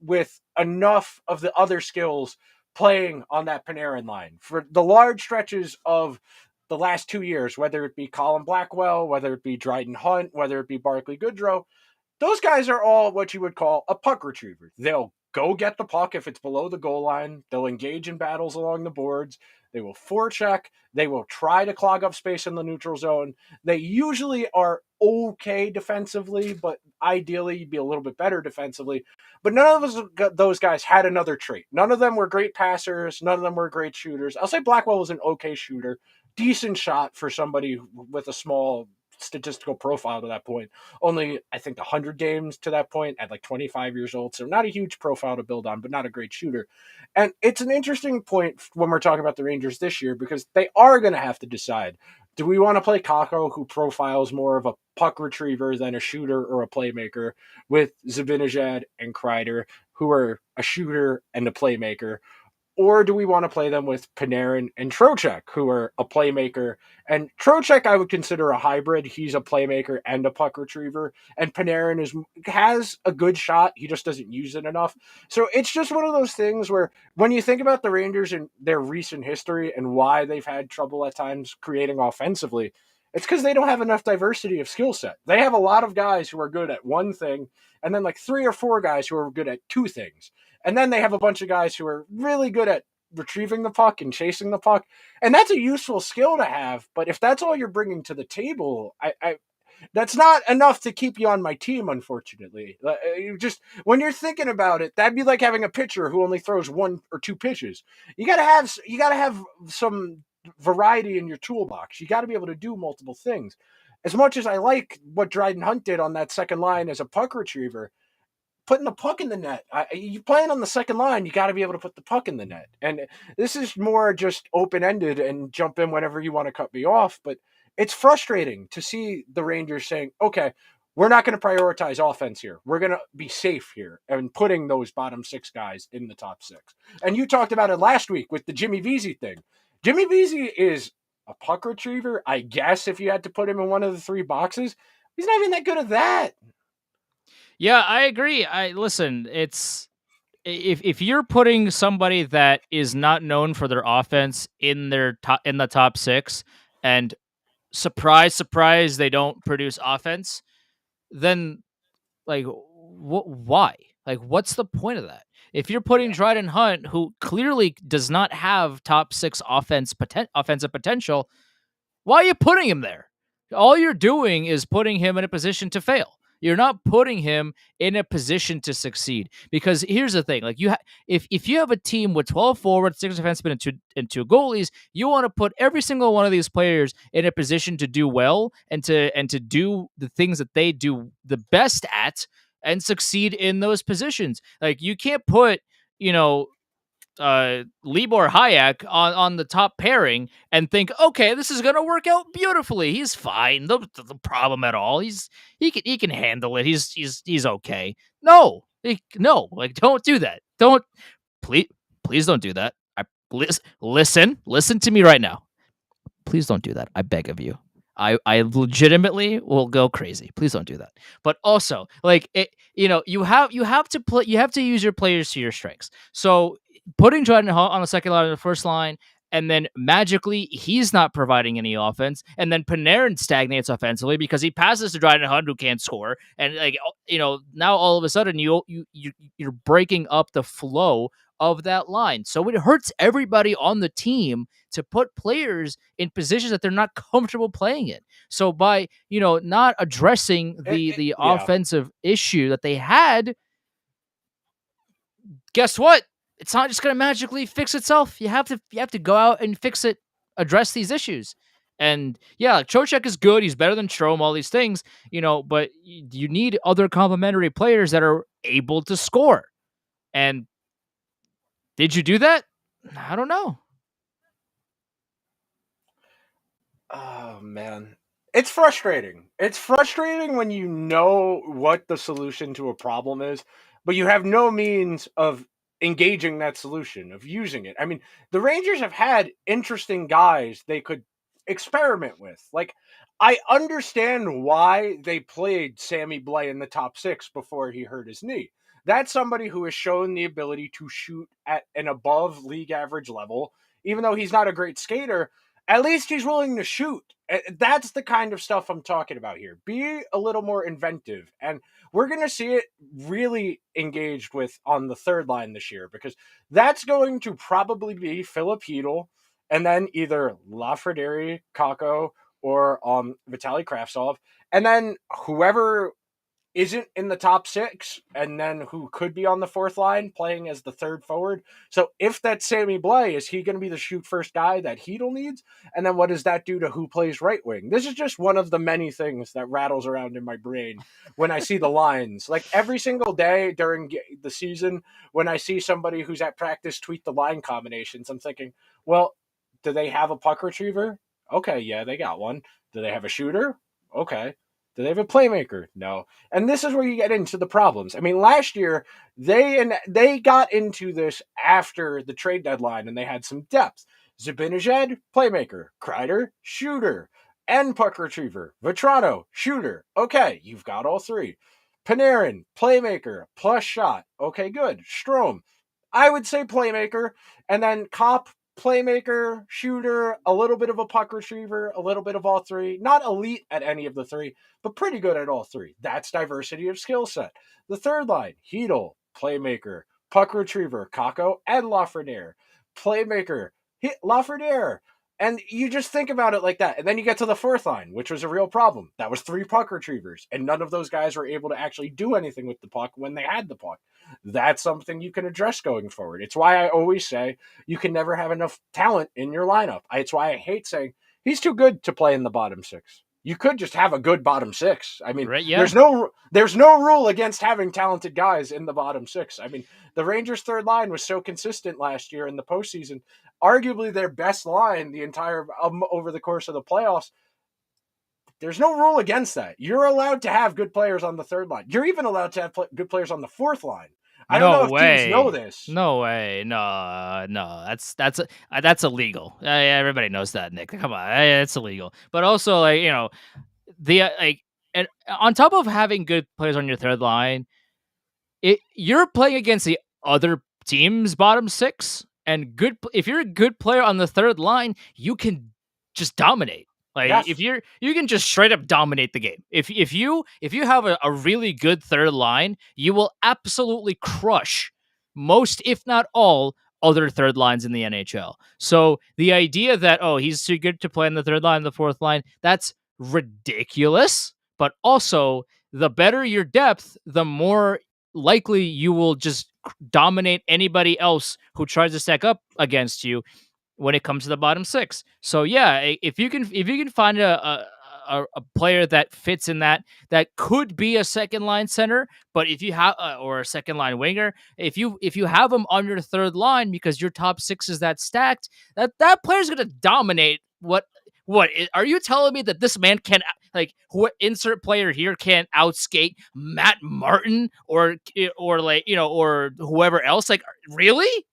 with enough of the other skills playing on that Panarin line. For the large stretches of the last 2 years, whether it be Colin Blackwell, whether it be Dryden Hunt, whether it be Barclay Goodrow, those guys are all what you would call a puck retriever. They'll go get the puck if it's below the goal line. They'll engage in battles along the boards. They will forecheck. They will try to clog up space in the neutral zone. They usually are okay defensively, but ideally you'd be a little bit better defensively. But none of those guys had another trait. None of them were great passers. None of them were great shooters. I'll say Blackwell was an okay shooter. decent shot for somebody with a small statistical profile to that point. Only, I think, 100 games to that point at like 25 years old. So not a huge profile to build on, but not a great shooter. And it's an interesting point when we're talking about the Rangers this year because they are going to have to decide, do we want to play Kako, who profiles more of a puck retriever than a shooter or a playmaker, with Zibanejad and Kreider, who are a shooter and a playmaker? Or do we want to play them with Panarin and Trocheck, who are a playmaker? And Trocheck, I would consider a hybrid. He's a playmaker and a puck retriever. And Panarin has a good shot. He just doesn't use it enough. So it's just one of those things where when you think about the Rangers and their recent history and why they've had trouble at times creating offensively, it's because they don't have enough diversity of skill set. They have a lot of guys who are good at one thing, and then like 3 or 4 guys who are good at 2 things. And then they have a bunch of guys who are really good at retrieving the puck and chasing the puck. And that's a useful skill to have. But if that's all you're bringing to the table, that's not enough to keep you on my team, unfortunately. You just, when you're thinking about it, that'd be like having a pitcher who only throws 1 or 2 pitches. You gotta have some variety in your toolbox. You gotta be able to do multiple things. As much as I like what Dryden Hunt did on that second line as a puck retriever, putting the puck in the net. You playing on the second line, you got to be able to put the puck in the net. And this is more just open ended and jump in whenever you want to cut me off. But it's frustrating to see the Rangers saying, okay, we're not going to prioritize offense here. We're going to be safe here and putting those bottom 6 guys in the top 6. And you talked about it last week with the Jimmy Vesey thing. Jimmy Vesey is a puck retriever, I guess, if you had to put him in one of the 3 boxes. He's not even that good at that. Yeah, I agree. I listen, it's if you're putting somebody that is not known for their offense in the top 6 and surprise surprise they don't produce offense, then like why? Like what's the point of that? If you're putting Dryden Hunt, who clearly does not have top 6 offensive potential, why are you putting him there? All you're doing is putting him in a position to fail. You're not putting him in a position to succeed. Because here's the thing: like if you have a team with 12 forwards, 6 defensemen, and two goalies, you want to put every single one of these players in a position to do well and to do the things that they do the best at and succeed in those positions. Like you can't put Libor Hayek on the top pairing and think, okay, this is gonna work out beautifully. He's fine. The problem at all. He can handle it. He's okay. No, no, like don't do that. Don't please don't do that. Listen to me right now. Please don't do that. I beg of you. I legitimately will go crazy. Please don't do that. But also, like you have to use your players to your strengths. So putting Jordan Hunt on the second line or the first line, and then magically he's not providing any offense, and then Panarin stagnates offensively because he passes to Dryden Hunt who can't score, and now all of a sudden you're breaking up the flow of that line. So it hurts everybody on the team to put players in positions that they're not comfortable playing in. So by, not addressing the Yeah. offensive issue that they had, guess what? It's not just going to magically fix itself. You have to go out and fix it, address these issues. And yeah, like Trocheck is good. He's better than Strome, all these things, but you need other complementary players that are able to score. And did you do that? I don't know. Oh man. It's frustrating. It's frustrating when you know what the solution to a problem is, but you have no means of engaging that solution, of using it. I mean, the Rangers have had interesting guys they could experiment with. Like, I understand why they played Sammy Blais in the top 6 before he hurt his knee. That's somebody who has shown the ability to shoot at an above league average level, even though he's not a great skater. At least he's willing to shoot. That's the kind of stuff I'm talking about here. Be a little more inventive. And we're going to see it really engaged with on the third line this year because that's going to probably be Philip Hedl and then either Lafreniere, Kako, or Vitaly Kravtsov. And then whoever isn't in the top six, and then who could be on the fourth line playing as the third forward. So if that's Sammy Blais, is he going to be the shoot first guy that Hedel needs? And then what does that do to who plays right wing? This is just one of the many things that rattles around in my brain when I see the lines. Like every single day during the season, when I see somebody who's at practice tweet the line combinations, I'm thinking, well, do they have a puck retriever? Okay, yeah, they got one. Do they have a shooter? Okay. Do they have a playmaker? No. And this is where you get into the problems. I mean, last year they got into this after the trade deadline, and they had some depth. Zibanejad, playmaker. Kreider, shooter. And puck retriever. Vetrano, shooter. Okay, you've got all three. Panarin, playmaker, plus shot. Okay, good. Strome, I would say playmaker. And then Cop, playmaker, shooter, a little bit of a puck retriever, a little bit of all three. Not elite at any of the three, but pretty good at all three. That's diversity of skill set. The third line, Hedel, playmaker, puck retriever, Kako, and Lafreniere. Playmaker, Lafreniere. And you just think about it like that. And then you get to the fourth line, which was a real problem. That was three puck retrievers, and none of those guys were able to actually do anything with the puck when they had the puck. That's something you can address going forward. It's why I always say you can never have enough talent in your lineup. It's why I hate saying he's too good to play in the bottom six. You could just have a good bottom six. I mean, Right, yeah. there's no rule against having talented guys in the bottom six. I mean, the Rangers' third line was so consistent last year in the postseason, arguably their best line the entire over the course of the playoffs. There's no rule against that. You're allowed to have good players on the third line. You're even allowed to have good players on the fourth line. I don't know if teams know this. No way. No. That's illegal. Everybody knows that, Nick. Come on, it's illegal. But also, like, you know, the and on top of having good players on your third line, you're playing against the other team's bottom six, and if you're a good player on the third line, you can just dominate. Like, Yes. if you can just straight up dominate the game. If you have a really good third line, you will absolutely crush most, if not all, other third lines in the NHL. So the idea that, oh, he's too good to play in the third line, the fourth line, that's ridiculous. But also, the better your depth, the more likely you will just dominate anybody else who tries to stack up against you when it comes to the bottom six. So yeah, if you can find a player that fits in that could be a second line center, but if you have or a second line winger, if you have them on your third line because your top six is that stacked, that player's gonna dominate. What are you telling me that this man can, like, who insert player here, can outskate Matt Martin or like, you know, or whoever else? Like, really?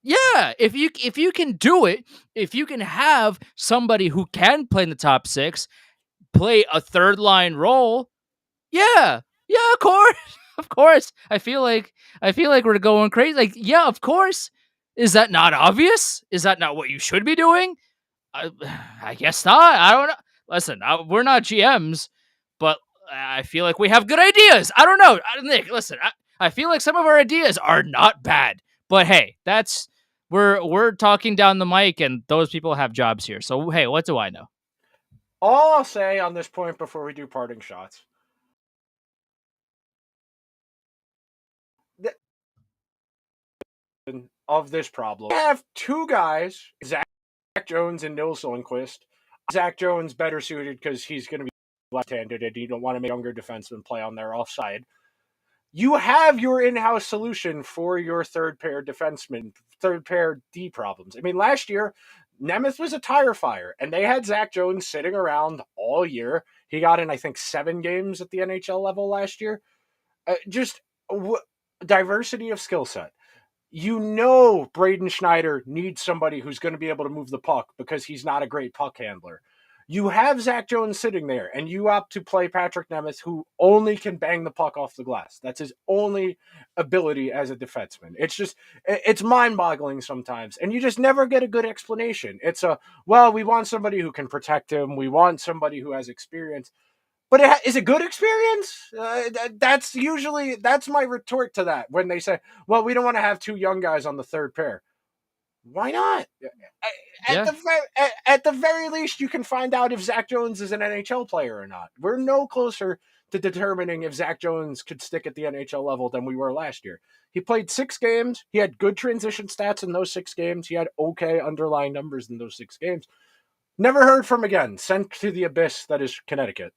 Yeah, if you can do it, if you can have somebody who can play in the top six play a third line role, yeah, of course, of course. I feel like we're going crazy. Like, yeah, of course. Is that not obvious? Is that not what you should be doing? I guess not. I don't know. Listen, we're not GMs, but I feel like we have good ideas. I don't know, Nick. Listen, I feel like some of our ideas are not bad, but hey, we're talking down the mic, and those people have jobs here. So hey, what do I know? All I'll say on this point before we do parting shots, of this problem, we have two guys, Zach Jones and Nils Lundqvist. Zach Jones better suited because he's going to be left-handed, and you don't want to make younger defensemen play on their offside. You have your in-house solution for your third pair defenseman, third pair D problems. I mean, last year, Nemeth was a tire fire, and they had Zach Jones sitting around all year. He got in, I think, 7 games at the NHL level last year. Diversity of skill set. You know Braden Schneider needs somebody who's going to be able to move the puck because he's not a great puck handler. You have Zach Jones sitting there, and you opt to play Patrick Nemeth, who only can bang the puck off the glass. That's his only ability as a defenseman. It's mind-boggling sometimes, and you just never get a good explanation. It's we want somebody who can protect him. We want somebody who has experience. But is it good experience? That's my retort to that when they say, well, we don't want to have 2 young guys on the third pair. Why not? At Yeah. the at the very least, you can find out if Zach Jones is an NHL player or not. We're no closer to determining if Zach Jones could stick at the NHL level than we were last year. He played 6 games. He had good transition stats in those 6 games. He had okay underlying numbers in those 6 games. Never heard from again. Sent to the abyss that is Connecticut.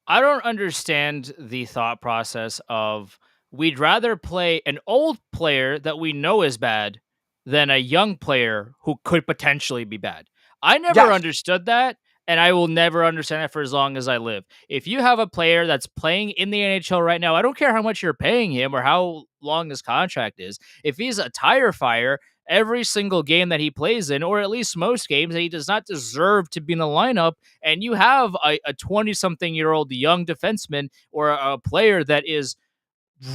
I don't understand the thought process of we'd rather play an old player that we know is bad than a young player who could potentially be bad. I never Yes. understood that, and I will never understand it for as long as I live. If you have a player that's playing in the NHL right now, I don't care how much you're paying him or how long his contract is. If he's a tire fire every single game that he plays in, or at least most games, and he does not deserve to be in the lineup, and you have a 20 something year old young defenseman or a player that is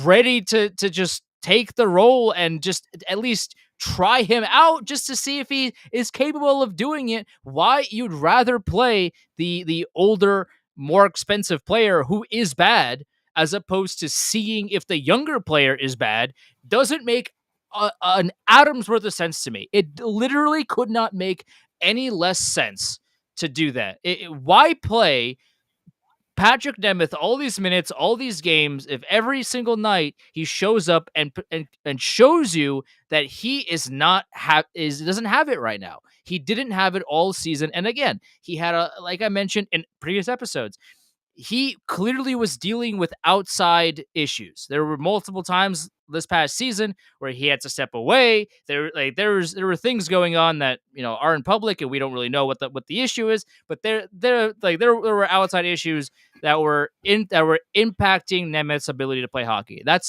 ready to just take the role and just at least try him out just to see if he is capable of doing it, why you'd rather play the older, more expensive player who is bad as opposed to seeing if the younger player is bad doesn't make an atom's worth of sense to me. It literally could not make any less sense to do that. Why play Patrick Nemeth all these minutes, all these games, if every single night he shows up and shows you that he is not doesn't have it right now. He didn't have it all season, and again, he had a, like I mentioned in previous episodes, he clearly was dealing with outside issues. There were multiple times this past season where he had to step away. There were things going on that are in public and we don't really know what the issue is. But there were outside issues that were impacting Nemeth's ability to play hockey. That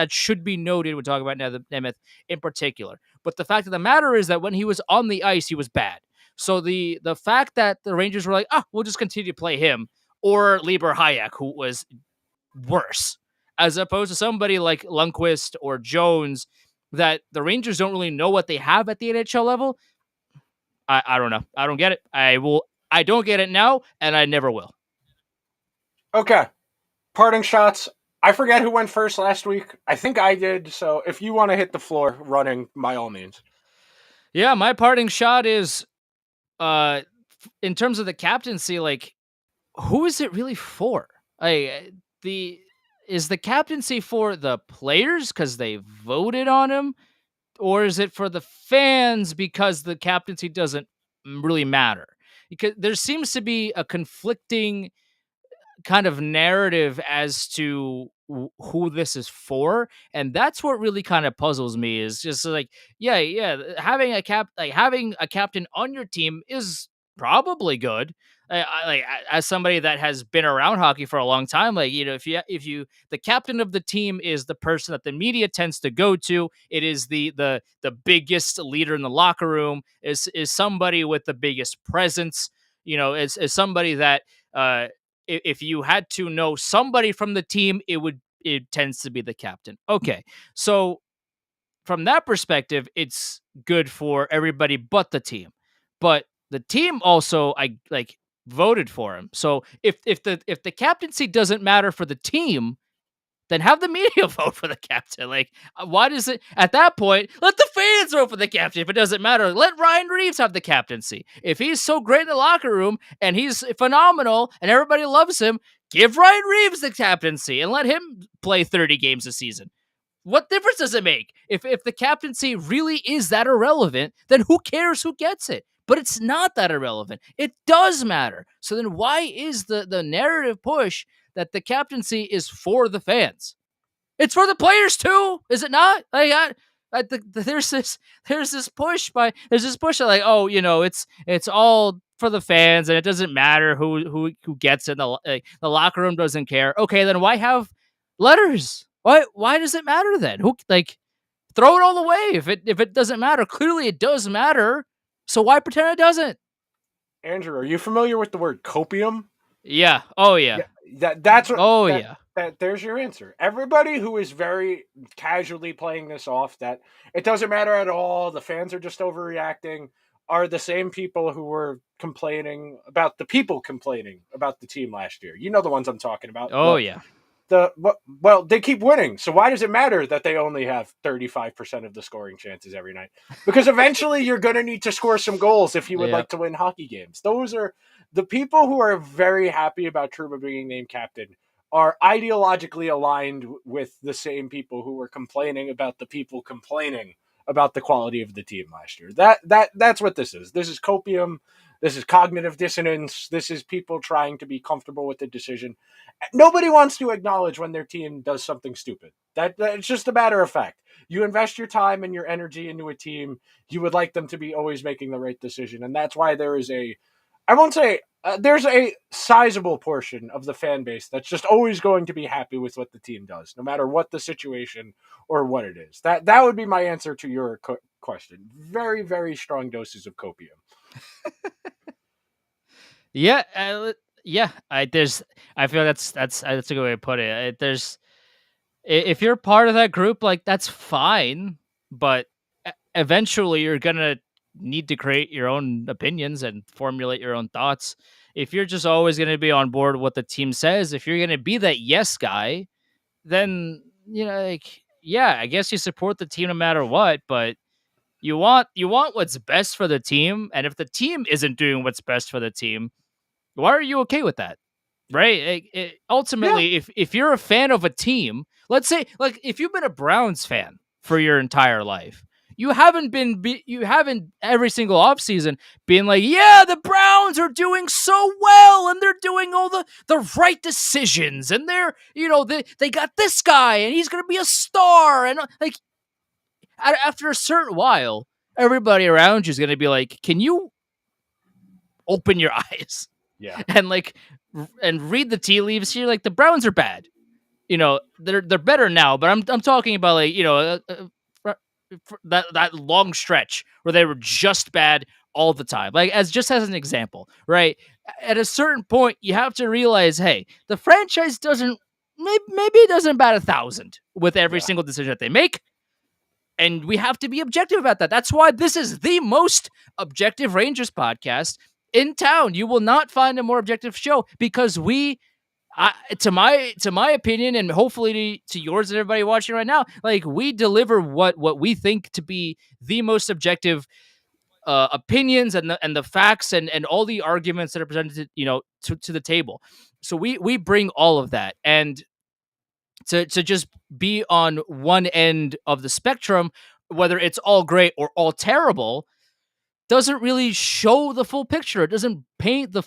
should be noted when talking about Nemeth in particular. But the fact of the matter is that when he was on the ice, he was bad. So the fact that the Rangers were like, we'll just continue to play him or Lieber Hayek, who was worse, as opposed to somebody like Lundqvist or Jones, that the Rangers don't really know what they have at the NHL level. I don't know. I don't get it. I don't get it now, and I never will. Okay. Parting shots. I forget who went first last week. I think I did. So if you want to hit the floor running, by all means. Yeah, my parting shot is in terms of the captaincy, like, who is it really for? The is the captaincy for the players because they voted on him, or is it for the fans because the captaincy doesn't really matter? Because there seems to be a conflicting kind of narrative as to who this is for, and that's what really kind of puzzles me. Is just like, yeah, having having a captain on your team is probably good. As somebody that has been around hockey for a long time, like, if you the captain of the team is the person that the media tends to go to. It is the biggest leader in the locker room. Is somebody with the biggest presence. Is somebody that if you had to know somebody from the team, it tends to be the captain. Okay, so from that perspective, it's good for everybody but the team. But the team also, I like, voted for him. So if the captaincy doesn't matter for the team, then have the media vote for the captain. Like, why does it, at that point, let the fans vote for the captain if it doesn't matter? Let Ryan Reeves have the captaincy. If he's so great in the locker room and he's phenomenal and everybody loves him, give Ryan Reeves the captaincy and let him play 30 games a season. What difference does it make? If the captaincy really is that irrelevant, then who cares who gets it? But it's not that irrelevant. It does matter. So then why is the narrative push that the captaincy is for the fans? It's for the players too, is it not? There's this push that, like, it's all for the fans and it doesn't matter who gets it. The locker room doesn't care. Okay, then why have letters? Why does it matter then? Who, like, throw it all away if it doesn't matter? Clearly it does matter. So why pretend it doesn't? Andrew, are you familiar with the word copium? Yeah. Oh yeah. Yeah, that's what Oh yeah. that there's your answer. Everybody who is very casually playing this off that it doesn't matter at all, the fans are just overreacting, are the same people who were complaining about the people complaining about the team last year. You know the ones I'm talking about. Oh Well, yeah. well, they keep winning. So why does it matter that they only have 35% of the scoring chances every night? Because eventually you're going to need to score some goals if you would Yep. like to win hockey games. Those are the people who are very happy about Truba being named captain are ideologically aligned with the same people who were complaining about the people complaining about the quality of the team last year. That's what this is. This is copium. This is cognitive dissonance. This is people trying to be comfortable with the decision. Nobody wants to acknowledge when their team does something stupid. That's just a matter of fact. You invest your time and your energy into a team, you would like them to be always making the right decision, and that's why there is a, I won't say there's a sizable portion of the fan base that's just always going to be happy with what the team does, no matter what the situation or what it is. That would be my answer to your question. Very very strong doses of copium. Yeah, yeah. I feel that's a good way to put it. There's if you're part of that group, like that's fine, but eventually you're gonna need to create your own opinions and formulate your own thoughts. If you're just always gonna be on board with what the team says, if you're gonna be that yes guy, then like yeah, I guess you support the team no matter what, but you want what's best for the team, and if the team isn't doing what's best for the team, why are you okay with that? Right? Yeah, Ultimately, if you're a fan of a team, let's say like if you've been a Browns fan for your entire life, you haven't every single offseason been like, yeah, the Browns are doing so well and they're doing all the right decisions and they're, they got this guy and he's going to be a star and like after a certain while, everybody around you is going to be like, can you open your eyes yeah, and and read the tea leaves here? Like the Browns are bad. They're better now, but I'm talking about like that long stretch where they were just bad all the time. Like as an example, right? At a certain point, you have to realize, hey, the franchise doesn't maybe it doesn't bat 1,000 with every yeah. single decision that they make. And we have to be objective about that. That's why this is the most objective Rangers podcast in town. You will not find a more objective show because to my opinion, and hopefully to yours and everybody watching right now, like we deliver what we think to be the most objective opinions and the facts and all the arguments that are presented, to the table. So we bring all of that, and to just be on one end of the spectrum, whether it's all great or all terrible, doesn't really show the full picture. It doesn't paint the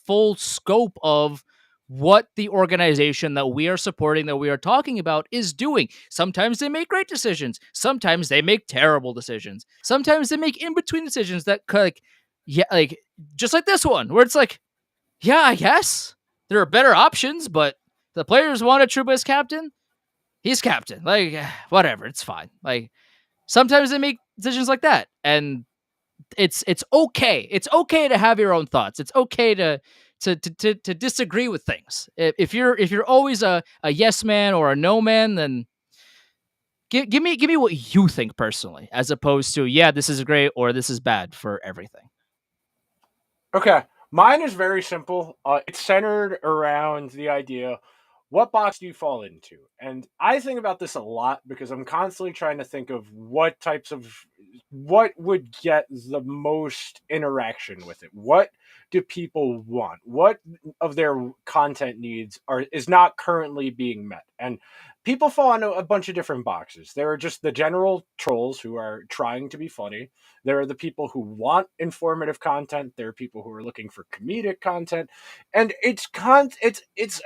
full scope of what the organization that we are supporting, that we are talking about, is doing. Sometimes they make great decisions. Sometimes they make terrible decisions. Sometimes they make in between decisions that like, yeah, like just like this one, where it's like, yeah, I guess there are better options, but the players want a Trouba as captain. He's captain. Like, whatever, it's fine. Like sometimes they make decisions like that, and it's okay. It's okay to have your own thoughts. It's okay to disagree with things. If you're always a yes man or a no man, then give me what you think personally, as opposed to yeah, this is great or this is bad for everything. Okay. Mine is very simple. It's centered around the idea, what box do you fall into? And I think about this a lot because I'm constantly trying to think of what would get the most interaction with it. What do people want? What of their content needs is not currently being met? And people fall into a bunch of different boxes. There are just the general trolls who are trying to be funny. There are the people who want informative content. There are people who are looking for comedic content, and it's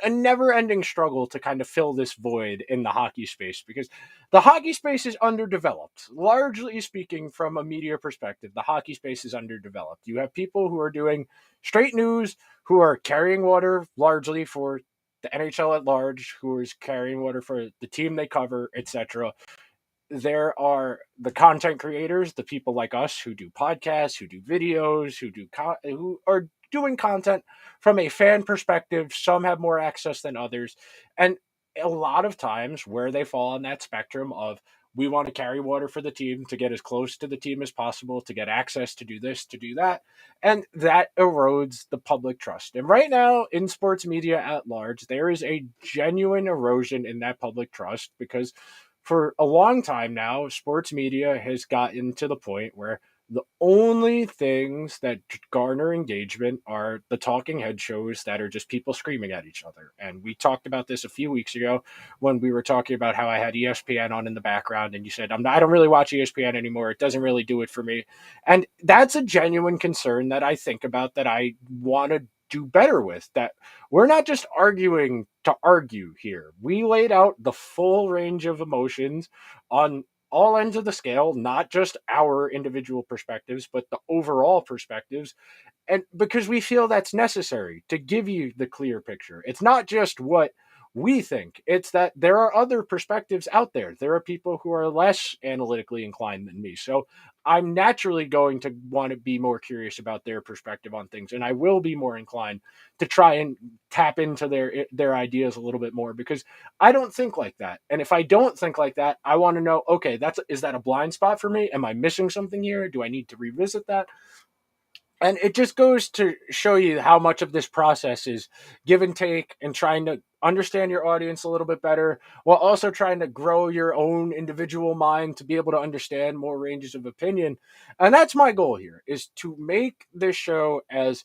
a never-ending struggle to kind of fill this void in the hockey space because the hockey space is underdeveloped. Largely speaking, from a media perspective, the hockey space is underdeveloped. You have people who are doing straight news, who are carrying water largely for the NHL at large, who is carrying water for the team they cover, etc. There are the content creators, the people like us who do podcasts, who do videos, who are doing content from a fan perspective. Some have more access than others, and a lot of times where they fall on that spectrum of we want to carry water for the team, to get as close to the team as possible, to get access, to do this, to do that. And that erodes the public trust. And right now, in sports media at large, there is a genuine erosion in that public trust because for a long time now, sports media has gotten to the point where the only things that garner engagement are the talking head shows that are just people screaming at each other. And we talked about this a few weeks ago when we were talking about how I had ESPN on in the background, and you said, I don't really watch ESPN anymore. It doesn't really do it for me. And that's a genuine concern that I think about, that I want to do better with, that we're not just arguing to argue here. We laid out the full range of emotions on all ends of the scale, not just our individual perspectives, but the overall perspectives. And because we feel that's necessary to give you the clear picture. It's not just what we think, it's that there are other perspectives out there. There are people who are less analytically inclined than me. So I'm naturally going to want to be more curious about their perspective on things. And I will be more inclined to try and tap into their ideas a little bit more, because I don't think like that. And if I don't think like that, I want to know, okay, is that a blind spot for me? Am I missing something here? Do I need to revisit that? And it just goes to show you how much of this process is give and take, and trying to understand your audience a little bit better, while also trying to grow your own individual mind to be able to understand more ranges of opinion. And that's my goal here, is to make this show as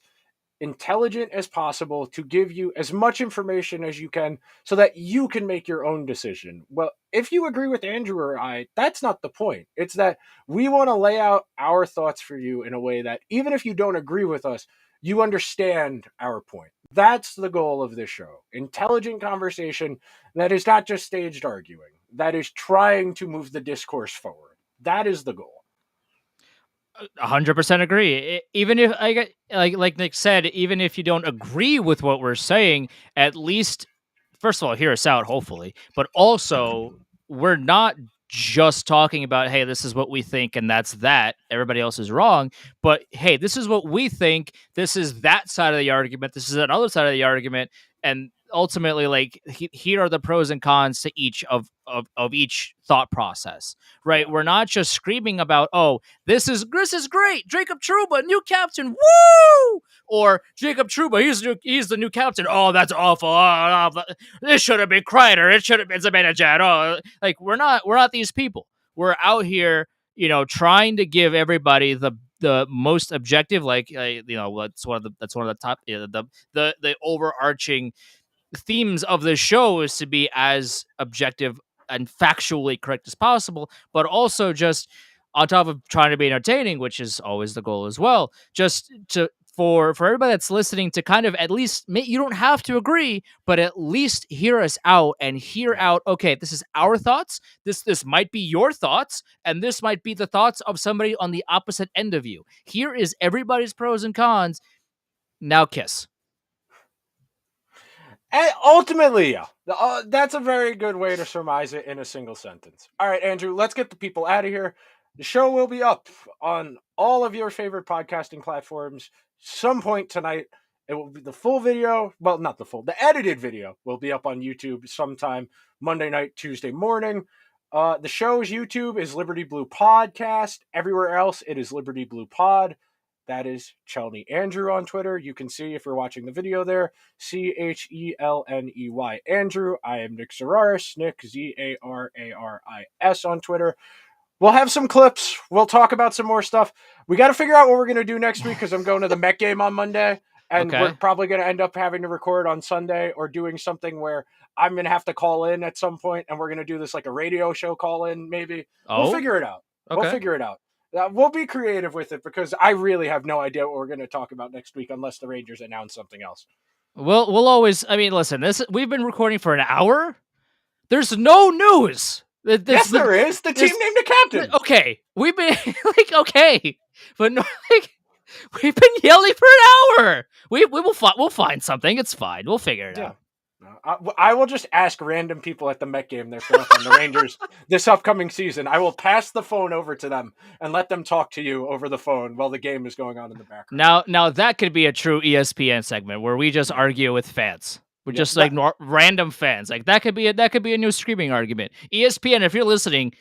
intelligent as possible, to give you as much information as you can so that you can make your own decision. Well, if you agree with Andrew or I, that's not the point. It's that we want to lay out our thoughts for you in a way that even if you don't agree with us, you understand our point. That's the goal of this show. Intelligent conversation that is not just staged arguing, that is trying to move the discourse forward. That is the goal. 100% agree. Even if I get like Nick said, even if you don't agree with what we're saying, at least first of all, hear us out, hopefully. But also, we're not just talking about, hey, this is what we think and that's that. Everybody else is wrong. But hey, this is what we think. This is that side of the argument. This is another side of the argument. And ultimately, like, here are the pros and cons to each of each thought process, right? We're not just screaming about, oh, this is great, Jacob Trouba, new captain, woo! Or Jacob Trouba, he's the new captain. Oh, that's awful. This should have been Kreider. It should have been Zibanejad. Oh, like we're not these people. We're out here, trying to give everybody the most objective, that's one of the top, the overarching themes of the show is to be as objective and factually correct as possible, but also just on top of trying to be entertaining, which is always the goal as well, just to for everybody that's listening to kind of at least, you don't have to agree, but at least hear us out and hear out, okay, this is our thoughts, this might be your thoughts, and this might be the thoughts of somebody on the opposite end of you. Here is everybody's pros and cons. Now kiss. And ultimately, yeah, that's a very good way to surmise it in a single sentence. All right, Andrew, let's get the people out of here. The show will be up on all of your favorite podcasting platforms some point tonight. It will be the full video. Well, not the full, the edited video will be up on YouTube sometime Monday night, Tuesday morning. The show's YouTube is Liberty Blue Podcast. Everywhere else, it is Liberty Blue Pod. That is Chelney Andrew on Twitter. You can see if you're watching the video there, CHELNEY Andrew. I am Nick Zararis, Nick ZARARIS on Twitter. We'll have some clips. We'll talk about some more stuff. We got to figure out what we're going to do next week, because I'm going to the Met game on Monday, and we're probably going to end up having to record on Sunday, or doing something where I'm going to have to call in at some point, and we're going to do this like a radio show call in maybe. We'll figure it out. Okay. We'll figure it out. We'll be creative with it, because I really have no idea what we're going to talk about next week unless the Rangers announce something else. We'll always, listen, we've been recording for an hour. There's no news. Yes, there is. The team named a captain. Okay. We've been okay. But no, we've been yelling for an hour. We'll find something. It's fine. We'll figure it out. I will just ask random people at the Met game they're from the Rangers this upcoming season. I will pass the phone over to them and let them talk to you over the phone while the game is going on in the background. Now that could be a true ESPN segment where we just argue with fans. We're just like random fans. Like that could be a new streaming argument. ESPN, if you're listening,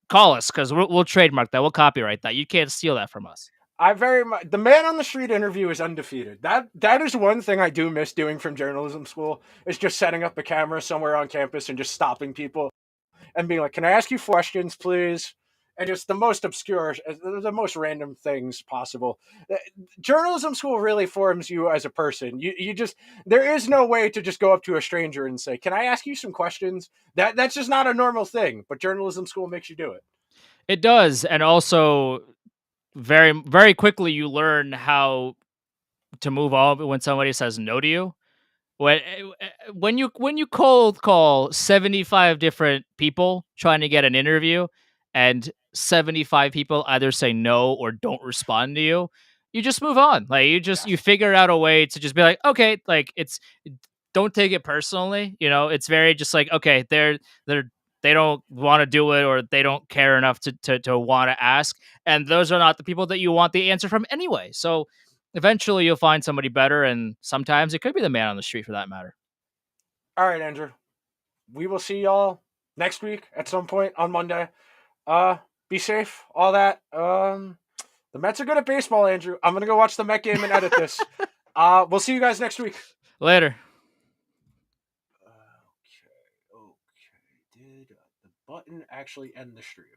Call us because we'll trademark that. We'll copyright that. You can't steal that from us. I very much the man on the street interview is undefeated. That is one thing I do miss doing from journalism school is just setting up a camera somewhere on campus and just stopping people and being like, "Can I ask you questions, please?" And just the most obscure, the most random things possible. Journalism school really forms you as a person. You just there is no way to just go up to a stranger and say, "Can I ask you some questions?" That's just not a normal thing. But journalism school makes you do it. It does, and also very quickly you learn how to move on when somebody says no to you. When you cold call 75 different people trying to get an interview and 75 people either say no or don't respond to you, you just move on. Like you Yes. figure out a way to just be like, okay, like don't take it personally. It's very just like, okay, they're they don't want to do it or they don't care enough to want to ask. And those are not the people that you want the answer from anyway. So eventually you'll find somebody better, and sometimes it could be the man on the street for that matter. All right, Andrew. We will see y'all next week at some point on Monday. Be safe. All that. The Mets are good at baseball, Andrew. I'm gonna go watch the Met game and edit this. We'll see you guys next week. Later. Okay. Did the button actually end the stream?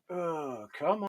Come on.